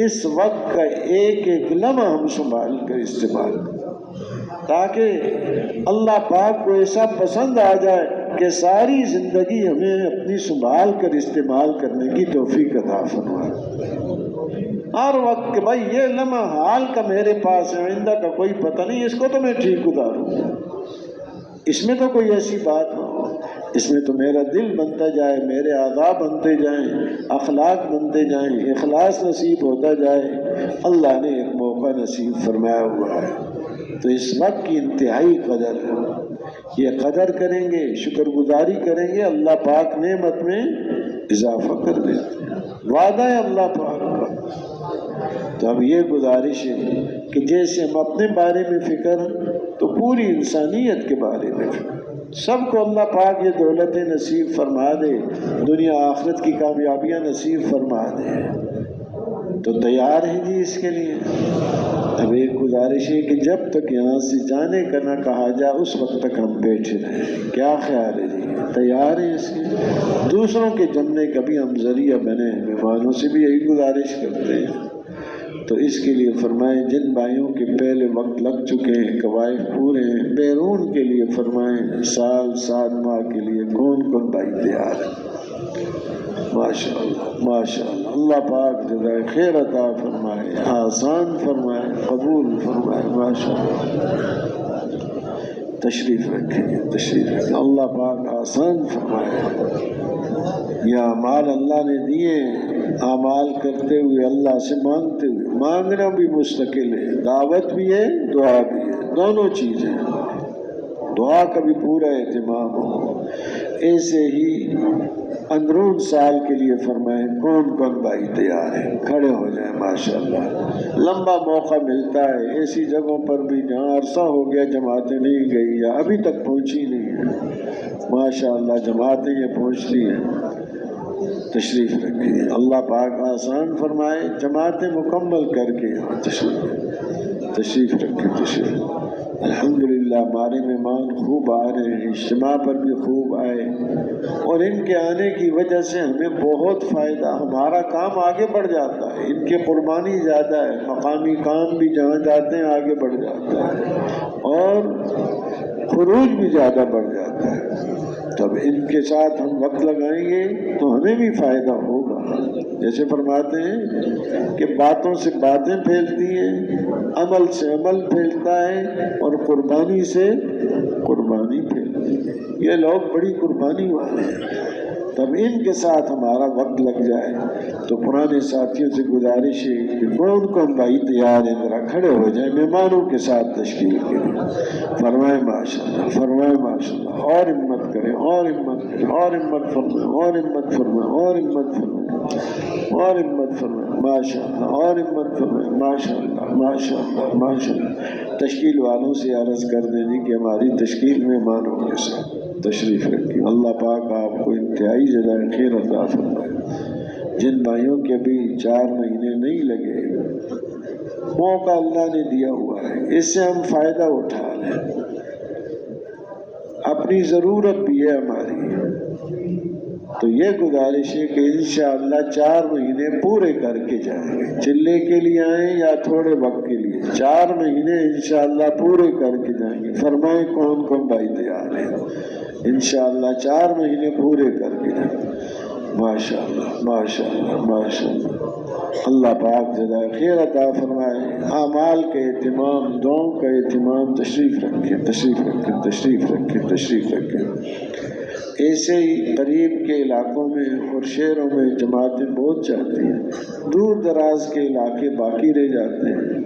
اس وقت کا ایک ایک لمحہ ہم سنبھال کر استعمال کریں، تاکہ اللہ پاک کو ایسا پسند آ جائے کہ ساری زندگی ہمیں اپنی سنبھال کر استعمال کرنے کی توفیق عطا فرمائے۔ ہر وقت کہ بھائی یہ لمحہ حال کا میرے پاس ہے، آئندہ کا کوئی پتہ نہیں، اس کو تو میں ٹھیک گزاروں، اس میں تو کوئی ایسی بات نہ ہو، اس میں تو میرا دل بنتا جائے، میرے اعضاء بنتے جائیں، اخلاق بنتے جائیں، اخلاص نصیب ہوتا جائے۔ اللہ نے ایک موقع نصیب فرمایا ہوا ہے، تو اس وقت کی انتہائی قدر ہے۔ یہ قدر کریں گے، شکر گزاری کریں گے، اللہ پاک نعمت میں اضافہ کر دیتے ہیں، وعدہ ہے اللہ پاک کا۔ تو اب یہ گزارش ہے کہ جیسے ہم اپنے بارے میں فکر، تو پوری انسانیت کے بارے میں فکر، سب کو اللہ پاک یہ دولتیں نصیب فرما دے، دنیا آخرت کی کامیابیاں نصیب فرما دے۔ تو تیار ہیں جی اس کے لیے؟ اب ایک گزارش ہے کہ جب تک یہاں سے جانے کا نہ کہا جائے اس وقت تک ہم بیٹھے رہیں۔ کیا خیال ہے جی؟ تیار ہیں اس کے؟ دوسروں کے جمنے کا بھی ہم ذریعہ بنے، مہمانوں سے بھی یہی گزارش کرتے ہیں۔ تو اس کے لیے فرمائیں جن بھائیوں کے پہلے وقت لگ چکے ہیں، قوائف پورے ہیں، بیرون کے لیے فرمائیں سال 7 ماہ کے لیے کون کون بھائی تیار ہیں؟ ماشاءاللہ ماشاءاللہ، اللہ پاک جزائے خیر عطا فرمائے، آسان فرمائے، قبول فرمائے۔ ماشاءاللہ، تشریف رکھیں، تشریف رکھیں، اللہ پاک آسان فرمائے۔ یہ اعمال اللہ نے دیے، اعمال کرتے ہوئے اللہ سے مانگتے ہوئے، مانگنا بھی مستقل ہے، دعوت بھی ہے، دعا بھی ہے، دونوں چیزیں۔ دعا کا بھی پورا اہتمام ہو۔ ایسے ہی اندرون سال کے لیے فرمائیں کون کون بھائی تیار ہیں؟ کھڑے ہو جائیں۔ ماشاءاللہ، لمبا موقع ملتا ہے ایسی جگہوں پر بھی جہاں عرصہ ہو گیا جماعتیں نہیں گئی یا ابھی تک پہنچی نہیں ہیں، ماشاءاللہ جماعتیں یہ پہنچتی ہیں۔ تشریف رکھیں، اللہ پاک آسان فرمائے، جماعتیں مکمل کر کے تشریف رکھیں، تشریف الحمدللہ ہمارے مہمان خوب آ رہے ہیں، اجتماع پر بھی خوب آئے، اور ان کے آنے کی وجہ سے ہمیں بہت فائدہ، ہمارا کام آگے بڑھ جاتا ہے، ان کی قربانی زیادہ ہے، مقامی کام بھی جہاں جاتے ہیں آگے بڑھ جاتا ہے اور خروج بھی زیادہ بڑھ جاتا ہے۔ تب ان کے ساتھ ہم وقت لگائیں گے تو ہمیں بھی فائدہ ہوگا۔ جیسے فرماتے ہیں کہ باتوں سے باتیں پھیلتی ہیں، عمل سے عمل پھیلتا ہے، اور قربانی سے قربانی پھیلتی ہے۔ یہ لوگ بڑی قربانی والے ہیں، تب ان کے ساتھ ہمارا وقت لگ جائے تو پرانے ساتھیوں سے گزارش ہے کہ کون کون بھائی تیار ہے، ذرا کھڑے ہو جائیں مہمانوں کے ساتھ تشکیل کے لیے۔ فرمائے ماشاءاللہ، فرمائے ماشاءاللہ، اور ہمت کریں، اور ہمت کریں، اور ہمت فرمائیں، اور ہمت فرمائیں، اور ہمت فرمائیں، اور ہمت فرمائیں، ماشاءاللہ، اور ہمت فرمائیں، ماشاءاللہ، ماشاءاللہ، ماشاءاللہ۔ تشکیل والوں سے عرض کر دیں کہ ہماری تشکیل مہمانوں کے ساتھ تشریف رکھیں۔ اللہ پاک آپ کو انتہائی جزائے خیر عطا فرمائے۔ جن بھائیوں کے بھی 4 مہینے نہیں لگے، موقع اللہ نے دیا ہوا ہے، اس سے ہم فائدہ اٹھا لیں۔ اپنی ضرورت بھی ہے ہماری، تو یہ گزارش ہے کہ انشاءاللہ 4 مہینے پورے کر کے جائیں گے، چلے کے لیے آئیں یا تھوڑے وقت کے لیے، 4 مہینے انشاءاللہ پورے کر کے جائیں گے۔ فرمائیں کون کون بھائی تیار ہیں؟ انشاءاللہ 4 مہینے پورے کر کے جائیں گے۔ ماشاءاللہ، ماشاءاللہ، ماشاءاللہ۔ اللہ پاک جزائے خیر عطا فرمائے۔ اعمال کے اہتمام، دعاؤں کا اہتمام، تشریف رکھیں، تشریف رکھیں، تشریف رکھیں، تشریف رکھیں۔ ایسے ہی قریب کے علاقوں میں اور شہروں میں جماعتیں بہت چاہتی ہیں، دور دراز کے علاقے باقی رہ جاتے ہیں۔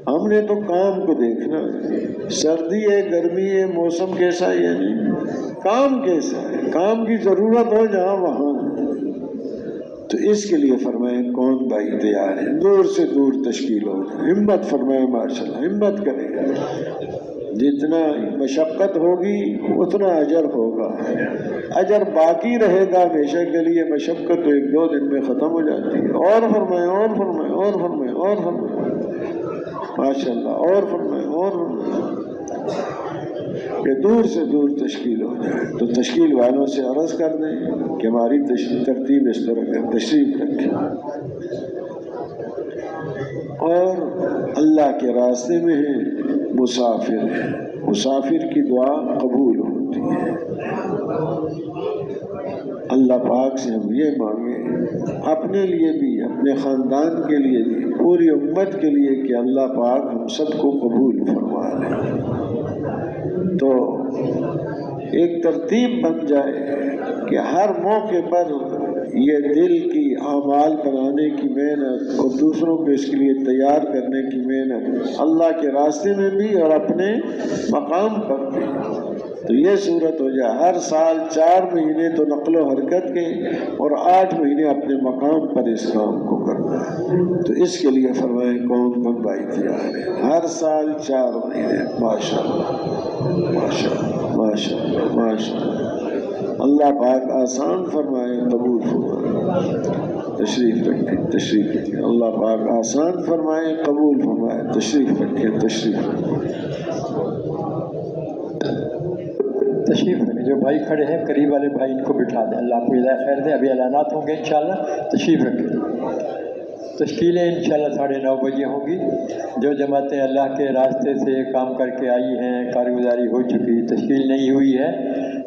ہم نے تو کام کو دیکھنا ہے، سردی ہے، گرمی ہے، موسم کیسا ہے، یعنی کام کیسا ہے، کام کی ضرورت ہو جہاں وہاں۔ تو اس کے لیے فرمائیں کون بھائی تیار ہے، دور سے دور تشکیل ہو جائے، ہمت فرمائیں ماشاءاللہ، ہمت کریں۔ جتنا مشقت ہوگی اتنا اجر ہوگا، اجر باقی رہے گا ہمیشہ کے لیے، مشقت تو 1-2 دن میں ختم ہو جاتی ہے۔ اور فرمائیں، اور فرمائیں، اور فرمائیں، اور فرمائیں ماشاءاللہ، اور فرمائیں، اور فرمائیں کہ دور سے دور تشکیل ہو جائے۔ تو تشکیل والوں سے عرض کر دیں کہ ہماری ترتیب اس طرح ہے، تشریف رکھیں۔ اور اللہ کے راستے میں ہیں، مسافر ہیں، مسافر کی دعا قبول ہوتی ہے۔ اللہ پاک سے ہم یہ مانگیں، اپنے لیے بھی، اپنے خاندان کے لیے بھی، پوری امت کے لیے، کہ اللہ پاک ہم سب کو قبول فرما لیں۔ تو ایک ترتیب بن جائے کہ ہر موقع پر یہ دل کی اعمال بنانے کی محنت اور دوسروں کو اس کے لیے تیار کرنے کی محنت، اللہ کے راستے میں بھی اور اپنے مقام پر بھی، تو یہ صورت ہو جائے۔ ہر سال 4 مہینے تو نقل و حرکت کے اور 8 مہینے اپنے مقام پر اس کام کو کرنا ہے۔ تو اس کے لیے فرمائیں کون کون بھائی تیار ہے؟ ہر سال 4 مہینے، ماشاءاللہ، ماشاءاللہ، ماشاءاللہ، ماشاءاللہ۔ اللہ پاک آسان فرمائے، قبول فرمائے۔ تشریف رکھیں، تشریف رکھیں۔ اللہ پاک آسان فرمائے، قبول فرمائے۔ تشریف رکھیں، تشریف رکھیں، تشریف رکھیں۔ جو بھائی کھڑے ہیں قریب والے بھائی، ان کو بٹھا دیں۔ اللہ آپ کو ہدایت خیر دے۔ ابھی اعلانات ہوں گے انشاءاللہ، تشریف رکھیں۔ تشکیلیں انشاءاللہ 9:30 بجے ہوں گی۔ جو جماعتیں اللہ کے راستے سے کام کر کے آئی ہیں، کارگزاری ہو چکی، تشکیل نہیں ہوئی ہے،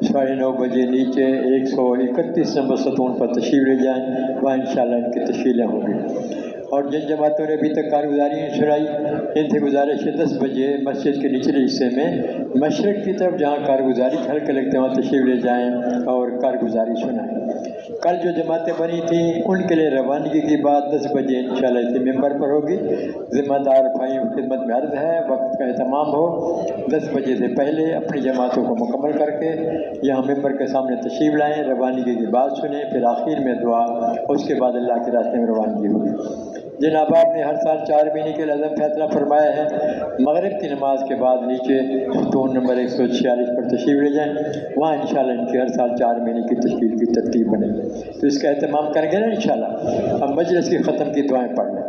9:30 بجے نیچے 131 نمبر ستون پر تشریف لے جائیں، وہاں انشاءاللہ ان کی تشکیلیں ہوں گی۔ اور جن جماعتوں نے ابھی تک کارگزاری نہیں سنائی، ان سے گزارش ہے 10 بجے مسجد کے نچلے حصے میں مشرق کی طرف جہاں کارگزاری کے حلقے لگتے ہیں وہاں تشریف لے جائیں اور کارگزاری سنائیں۔ کل جو جماعتیں بنی تھیں ان کے لیے روانگی کی بات 10 بجے انشاءاللہ اسی ممبر پر ہوگی۔ ذمہ دار بھائیوں کی خدمت میں عرض ہے وقت کا اہتمام ہو، 10 بجے سے پہلے اپنی جماعتوں کو مکمل کر کے یہاں ممبر کے سامنے تشریف لائیں، روانگی کی بات سنیں، پھر آخر میں دعا، اس کے بعد اللہ کے راستے میں روانگی ہوگی۔ جن احباب نے ہر سال 4 مہینے کے لازم فیصلہ فرمایا ہے، مغرب کی نماز کے بعد نیچے ستون نمبر 146 پر تشریف لے جائیں، وہاں انشاءاللہ ان کی ہر سال 4 مہینے کی تشکیل کی ترتیب بنے گی، تو اس کا اہتمام کریں گے نا انشاءاللہ۔ اب مجلس کی ختم کی دعائیں پڑھ لیں۔